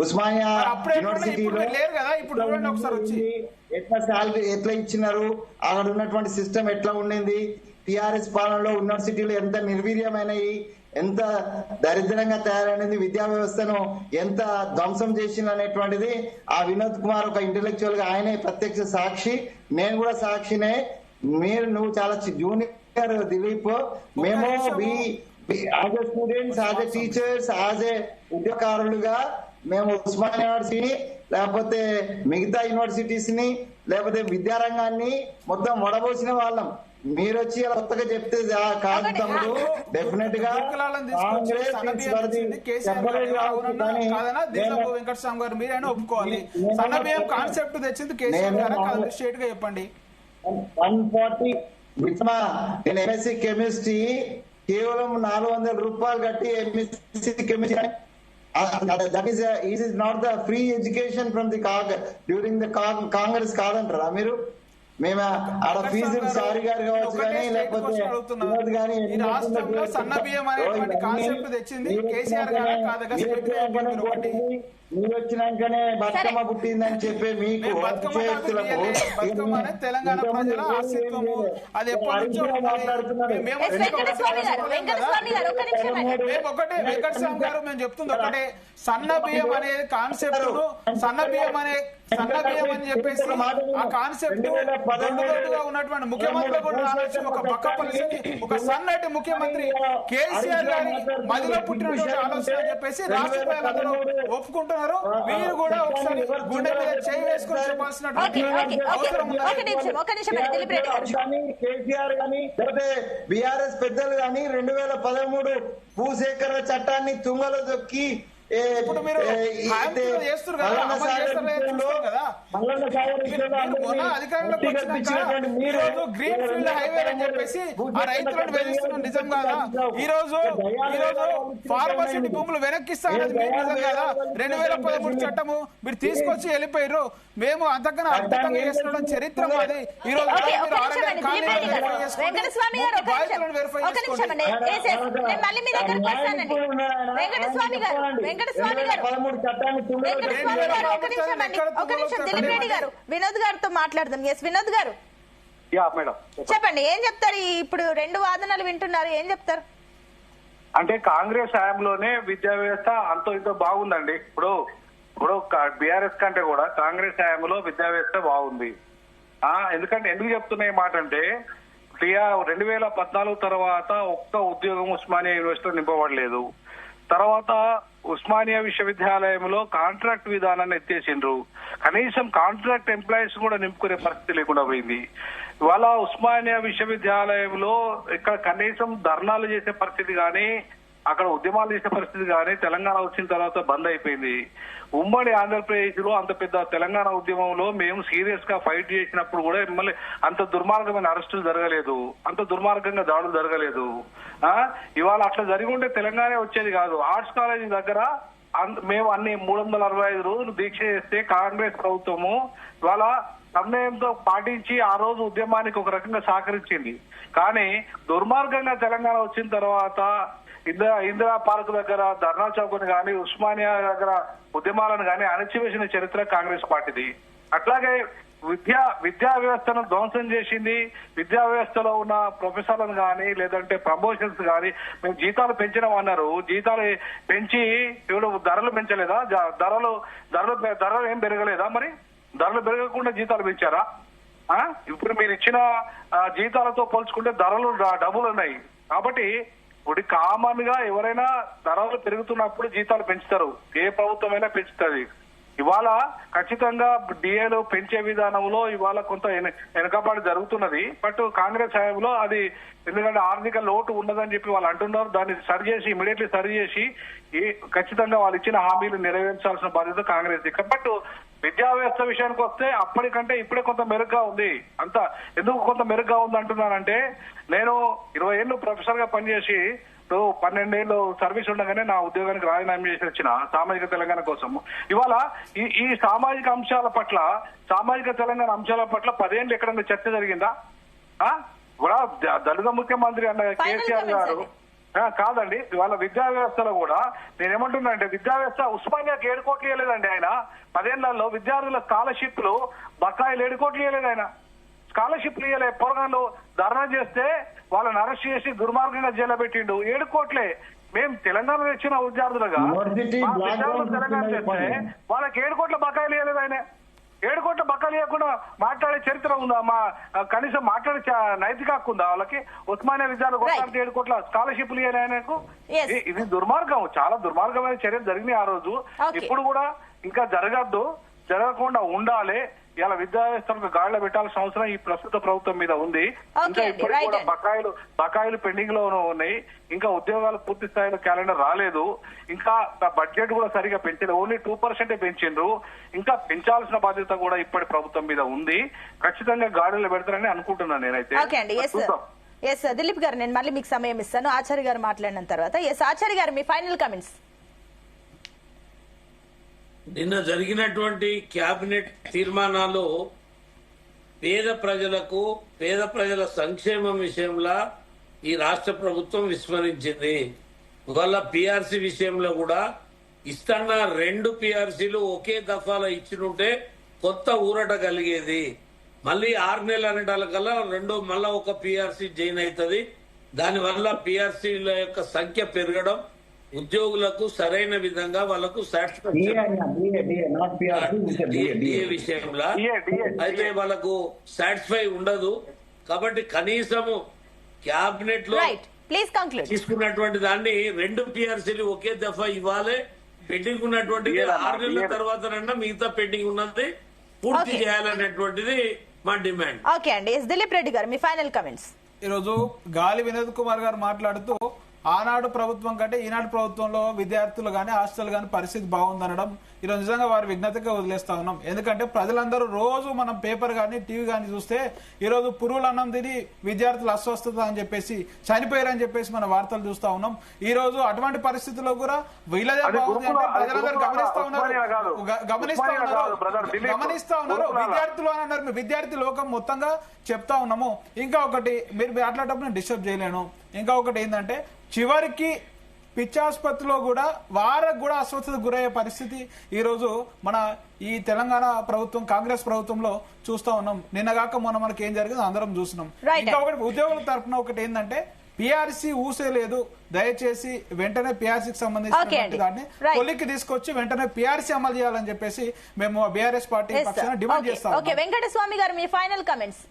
ఉస్మానియా యూనివర్సిటీలో ఎట్లా శాలరీ ఎట్లా ఇచ్చినారు, అక్కడ ఉన్నటువంటి సిస్టమ్ ఎట్లా ఉండింది, టిఆర్ఎస్ పాలనలో యూనివర్సిటీలు ఎంత నిర్వీర్యమైనవి, ఎంత దరిద్రంగా తయారైనది, విద్యా వ్యవస్థను ఎంత ధ్వంసం చేసింది అనేటువంటిది ఆ వినోద్ కుమార్ ఒక ఇంటెలెక్చువల్ గా ఆయనే ప్రత్యక్ష సాక్షి. నేను కూడా సాక్షినే. నువ్వు చాలా జూనియర్ దిలీప్. మేము as a students, as a teachers, as a ఉద్యోగకారులుగా మేము ఉస్మానియా యూనివర్సిటీని లేకపోతే మిగతా యూనివర్సిటీస్ ని లేకపోతే విద్యారంగాన్ని మొత్తం వడబోసిన వాళ్ళం. మీరు వచ్చి కొత్తగా చెప్తే కాదు తమ్ముడు. డెఫినెట్ గా వెంకటస్వామి గారు మీరైనా ఒప్పుకోవాలి. సన్న బియ్యం కాన్సెప్ట్ తెచ్చింది కేసీఆర్ గారు కాదు, స్ట్రేట్ గా చెప్పండి. 140 నేను ఎంఎస్సి కెమిస్ట్రీ కేవలం 400 రూపాయలు కట్టి MSc chemistry. That is not the free education from the during the Congress కాదంటారా మీరు? మేము ఆడ ఫీజు సారి గారు కావచ్చు కానీ లేకపోతే ఈ రాష్ట్రంలో సన్న బియ్యం అనేటువంటి కాన్సెప్ట్ తెచ్చింది కేసీఆర్ గారు కాదు. మీరు వచ్చినాకనే బతుకమ్మ పుట్టిందని చెప్పే మీకు తెలంగాణ ప్రజల అస్తిత్వము అది ఎప్పటి నుంచో ఒకటే. వెంకటస్వామి గారు మేము చెప్తుంది ఒకటే, సన్న బియ్యం అనే కాన్సెప్ట్ సన్న బియ్యం అని చెప్పేసి ఆ కాన్సెప్ట్ దొడ్డుగా ఉన్నటువంటి ముఖ్యమంత్రి కూడా రావచ్చు. ఒక పక్క పరిస్థితి ఒక సన్నటి ముఖ్యమంత్రి కేసీఆర్ గారి మదిలో పుట్టినటువంటి ఆలోచన అని చెప్పేసి రాష్ట్ర ప్రజలందరూ ఒప్పుకుంటున్నారు. మీరు కూడా ఒకసారి గుండె మీద చేయి వేసుకొని చెప్పాల్సినటువంటి అవసరం ఉంది. కేసీఆర్ గాని లేకపోతే బీఆర్ఎస్ పెద్దలు గాని 2013 భూసేకరణ చట్టాన్ని తుంగలో దొక్కి ఇప్పుడు మీరు చేస్తారు కదా, అధికారంలోకి వచ్చినాక ఈరోజు గ్రీన్ ఫీల్డ్ హైవే అని చెప్పేసి ఆ రైతులను వేధిస్తున్నాం. నిజం కాదా? ఈ రోజు ఫార్మసిటీ భూములు వెనక్కిస్తారని మీరు నిజం కాదా? 2013 చట్టము మీరు తీసుకొచ్చి వెళ్ళిపోయారు. మేము అంతకన్నా అద్భుతంగా చేస్తున్నాం. చరిత్ర మాది. ఈ రోజు వినోద్ గారితో మాట్లాడదాం. ఎస్ వినోద్ గారు చెప్పండి, ఏం చెప్తారు? ఇప్పుడు 2 వాదనలు వింటున్నారు, ఏం చెప్తారు? అంటే కాంగ్రెస్ హయాంలోనే విద్యా వ్యవస్థ అంతో ఇంతో బాగుందండి. ఇప్పుడు బీఆర్ఎస్ కంటే కూడా కాంగ్రెస్ హయాంలో విద్యా వ్యవస్థ బాగుంది. ఎందుకు చెప్తున్నా ఈ మాట అంటే 2014 తర్వాత ఒక్క ఉద్యోగం ఉస్మానియా యూనివర్సిటీలో నింపబడలేదు. తర్వాత ఉస్మానియా విశ్వవిద్యాలయంలో కాంట్రాక్ట్ విధానాన్ని ఎత్తేసిండ్రు. కనీసం కాంట్రాక్ట్ ఎంప్లాయీస్ కూడా నింపుకునే పరిస్థితి లేకుండా పోయింది. ఇవాళ ఉస్మానియా విశ్వవిద్యాలయంలో ఇక్కడ కనీసం ధర్నాలు చేసే పరిస్థితి కానీ అక్కడ ఉద్యమాలు చేసే పరిస్థితి కానీ తెలంగాణ వచ్చిన తర్వాత బంద్ అయిపోయింది. ఉమ్మడి ఆంధ్రప్రదేశ్ లో అంత పెద్ద తెలంగాణ ఉద్యమంలో మేము సీరియస్ గా ఫైట్ చేసినప్పుడు కూడా మిమ్మల్ని అంత దుర్మార్గమైన అరెస్టులు జరగలేదు, అంత దుర్మార్గంగా దాడులు జరగలేదు. ఇవాళ అట్లా జరిగి ఉంటే తెలంగాణ వచ్చేది కాదు. ఆర్ట్స్ కాలేజీ దగ్గర మేము అన్ని 365 రోజులు దీక్ష చేస్తే కాంగ్రెస్ ప్రభుత్వము ఇవాళ సమయంతో పాటించి ఆ రోజు ఉద్యమానికి ఒక రకంగా సహకరించింది. కానీ దుర్మార్గంగా తెలంగాణ వచ్చిన తర్వాత ఇందిరా పార్క్ దగ్గర ధర్నా చౌక్ని కానీ ఉస్మానియా దగ్గర ఉద్యమాలను కానీ అణచివేసిన చరిత్ర కాంగ్రెస్ పార్టీది. అట్లాగే విద్యా వ్యవస్థను ధ్వంసం చేసింది. విద్యా వ్యవస్థలో ఉన్న ప్రొఫెసర్లను కానీ లేదంటే ప్రమోషన్స్ కానీ మేము జీతాలు పెంచినామన్నారు. జీతాలు పెంచి ఇప్పుడు ధరలు పెంచలేదా? ధరలు ఏం పెరగలేదా? మరి ధరలు పెరగకుండా జీతాలు పెంచారా? ఇప్పుడు మీరు ఇచ్చిన జీతాలతో పోల్చుకుంటే ధరలు డబుల్ ఉన్నాయి. కాబట్టి ఇప్పుడు కామన్ గా ఎవరైనా ధరలు పెరుగుతున్నప్పుడు జీతాలు పెంచుతారు. ఏ ప్రభుత్వమైనా పెంచుతుంది. ఇవాళ ఖచ్చితంగా డిఏలు పెంచే విధానంలో ఇవాళ కొంత వెనుకబాటు జరుగుతున్నది. బట్ కాంగ్రెస్ హయాంలో అది ఎందుకంటే ఆర్థిక లోటు ఉన్నదని చెప్పి వాళ్ళు అంటున్నారు. దాన్ని సరిచేసి ఇమీడియట్లీ సరిచేసి ఖచ్చితంగా వాళ్ళు ఇచ్చిన హామీలు నెరవేర్చాల్సిన బాధ్యత కాంగ్రెస్. బట్ విద్యా వ్యవస్థ విషయానికి వస్తే అప్పటికంటే ఇప్పుడే కొంత మెరుగ్గా ఉంది. అంత ఎందుకు కొంత మెరుగ్గా ఉంది అంటున్నానంటే నేను 20 ఏళ్ళు ప్రొఫెసర్ గా పనిచేసి 12 ఏళ్ళు సర్వీస్ ఉండగానే నా ఉద్యోగానికి రాజీనామా చేసి వచ్చిన సామాజిక తెలంగాణ కోసం. ఇవాళ ఈ సామాజిక అంశాల పట్ల సామాజిక తెలంగాణ అంశాల పట్ల 10 ఏళ్ళు ఎక్కడన్నా చర్చ జరిగిందా? కూడా దళిత ముఖ్యమంత్రి అన్న కేసీఆర్ గారు కాదండి. వాళ్ళ విద్యా వ్యవస్థలో కూడా నేనేమంటున్నా అంటే విద్యా వ్యవస్థ ఉస్మానియాకి 7 కోట్లు ఇవ్వలేదండి ఆయన. 10 ఏళ్లలో విద్యార్థుల స్కాలర్షిప్లు బకాయిలు 7 కోట్లు ఇవ్వలేదు ఆయన. స్కాలర్షిప్లు ఇవ్వలే. పొరగాళ్ళు ధర్నా చేస్తే వాళ్ళని అరెస్ట్ చేసి దుర్మార్గంగా జైల్లో పెట్టిండు. 7 కోట్లే. మేము తెలంగాణ తెచ్చిన విద్యార్థులుగా తెలంగాణ చేస్తే వాళ్ళకి 7 కోట్ల బకాయిలు ఇవ్వలేదు ఆయన. 7 కోట్ల బకాయిలు ఇవ్వకుండా మాట్లాడే చరిత్ర ఉందా? కనీసం మాట్లాడే నైతిక హక్కు ఉందా వాళ్ళకి? ఉస్మానియా విద్యార్థులు కొట్టాలంటే 7 కోట్ల స్కాలర్షిప్లు ఇవ్వాలి ఆయనకు. ఇది దుర్మార్గం, చాలా దుర్మార్గమైన చర్యలు జరిగినాయి ఆ రోజు. ఇప్పుడు కూడా ఇంకా జరగకుండా ఉండాలి. ఇలా విద్యా వ్యవస్థలకు గాడిలో పెట్టాల్సిన అవసరం ఈ ప్రస్తుత ప్రభుత్వం మీద ఉంది. ఇంకా ఇప్పుడు కూడా బకాయిలు పెండింగ్ లో ఉన్నాయి. ఇంకా ఉద్యోగాలు పూర్తి స్థాయిలో క్యాలెండర్ రాలేదు. ఇంకా బడ్జెట్ కూడా సరిగా పెంచలేదు, ఓన్లీ 2% పెంచిండ్రు. ఇంకా పెంచాల్సిన బాధ్యత కూడా ఇప్పటి ప్రభుత్వం మీద ఉంది. ఖచ్చితంగా గాడిలో పెడతారని అనుకుంటున్నాను నేనైతే. ఎస్ దిలీప్ గారు, నేను మళ్ళీ మీకు సమయం ఇస్తాను ఆచార్య గారు మాట్లాడిన తర్వాత. ఎస్ ఆచార్య గారు, మీ ఫైనల్ కమెంట్స్. నిన్న జరిగినటువంటి కేబినెట్ తీర్మానాలు పేద ప్రజల సంక్షేమం విషయంలో ఈ రాష్ట్ర ప్రభుత్వం విస్మరించింది. ఇవాళ పిఆర్సీ విషయంలో కూడా ఇస్తున్న 2 పిఆర్సీలు ఒకే దఫాలో ఇచ్చినుంటే కొత్త ఊరట కలిగేది. మళ్ళీ 6 నెలల అనడాల కల్లా మళ్ళా ఒక పిఆర్సీ జాయిన్ అవుతుంది. దానివల్ల పిఆర్సీల యొక్క సంఖ్య పెరగడం, ఉద్యోగులకు సరైన విధంగా వాళ్ళకు విషయంలో అయితే వాళ్ళకు సాటిస్ఫై ఉండదు. కాబట్టి కనీసము క్యాబినెట్ లో తీసుకున్నటువంటి దాన్ని 2 పిఆర్సీలు ఒకే దఫా ఇవ్వాలి. పెండింగ్ ఉన్నటువంటి 6 నెలల తర్వాత మిగతా పెండింగ్ ఉన్నది పూర్తి చేయాలనేటువంటిది మా డిమాండ్. ఓకే అండి. దిలీప్ రెడ్డి గారు, మీ ఫైనల్ కమెంట్స్. ఈరోజు గాలి వినోద్ కుమార్ గారు మాట్లాడుతూ ఆనాడు ప్రభుత్వం కంటే ఈనాడు ప్రభుత్వంలో విద్యార్థులు గానీ హాస్టల్ గానీ పరిస్థితి బాగుందనడం ఈరోజు నిజంగా వారి విజ్ఞతగా వదిలేస్తా ఉన్నాం. ఎందుకంటే ప్రజలందరూ రోజు మనం పేపర్ గానీ టీవీ గానీ చూస్తే ఈరోజు పురుగులు అన్నం తిని విద్యార్థులు అస్వస్థత అని చెప్పేసి చనిపోయారని చెప్పేసి మన వార్తలు చూస్తా ఉన్నాం. ఈ రోజు అటువంటి పరిస్థితుల్లో కూడా వీళ్ళదే బాగుంది అంటే ప్రజలందరూ గమనిస్తా ఉన్నారు. విద్యార్థులు అని అన్నారు, విద్యార్థి లోకం మొత్తంగా చెప్తా ఉన్నాము. ఇంకా ఒకటి మీరు మాట్లాడేటప్పుడు నేను డిస్టర్బ్ చేయలేను. ఇంకా ఒకటి ఏంటంటే చివరికి పిచ్చాసుపత్రిలో కూడా వారికి కూడా అస్వస్థతకు గురయ్యే పరిస్థితి ఈ రోజు మన ఈ తెలంగాణ ప్రభుత్వం కాంగ్రెస్ ప్రభుత్వంలో చూస్తా ఉన్నాం. నిన్నగాక మొన్న మనకి ఏం జరిగిందో అందరం చూస్తున్నాం. ఇంకా ఒకటి ఉద్యోగుల తరఫున ఒకటి ఏంటంటే పిఆర్సీ ఊసే లేదు, దయచేసి వెంటనే పిఆర్సీకి సంబంధించిన దాన్ని కొలిక్కి తీసుకొచ్చి వెంటనే పిఆర్సీ అమలు చేయాలని చెప్పేసి మేము బీఆర్ఎస్ పార్టీ పక్షాన డిమాండ్ చేస్తాం. వెంకటస్వామి గారు, మీ ఫైనల్ కమెంట్స్.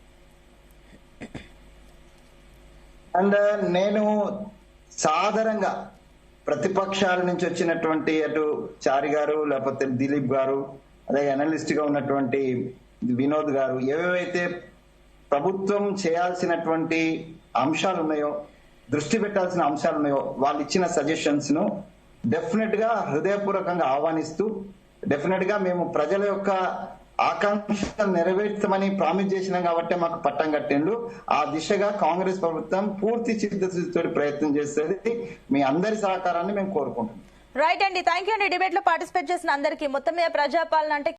అండ్ నేను సాధారణంగా ప్రతిపక్షాల నుంచి వచ్చినటువంటి అటు చారి గారు లేకపోతే దిలీప్ గారు, అదే అనలిస్ట్ గా ఉన్నటువంటి వినోద్ గారు ఏవేవైతే ప్రభుత్వం చేయాల్సినటువంటి అంశాలు ఉన్నాయో, దృష్టి పెట్టాల్సిన అంశాలు ఉన్నాయో వాళ్ళు ఇచ్చిన సజెషన్స్ ను డెఫినెట్ గా హృదయపూర్వకంగా ఆహ్వానిస్తూ డెఫినెట్ గా మేము ప్రజల యొక్క ఆకాంక్షలు నెరవేర్చమని ప్రామిస్ చేసినాం కాబట్టి మాకు పట్టం కట్టిండ్రు. ఆ దిశగా కాంగ్రెస్ ప్రభుత్వం పూర్తి చిత్తశుద్ధితో ప్రయత్నం చేస్తుంది. మీ అందరి సహకారాన్ని మేము కోరుకుంటున్నాం. రైట్ అండి, థ్యాంక్ యూ అండి. డిబేట్ లో పార్టిసిపేట్ చేసిన అందరికీ. మొత్తం మీద ప్రజాపాలన అంటే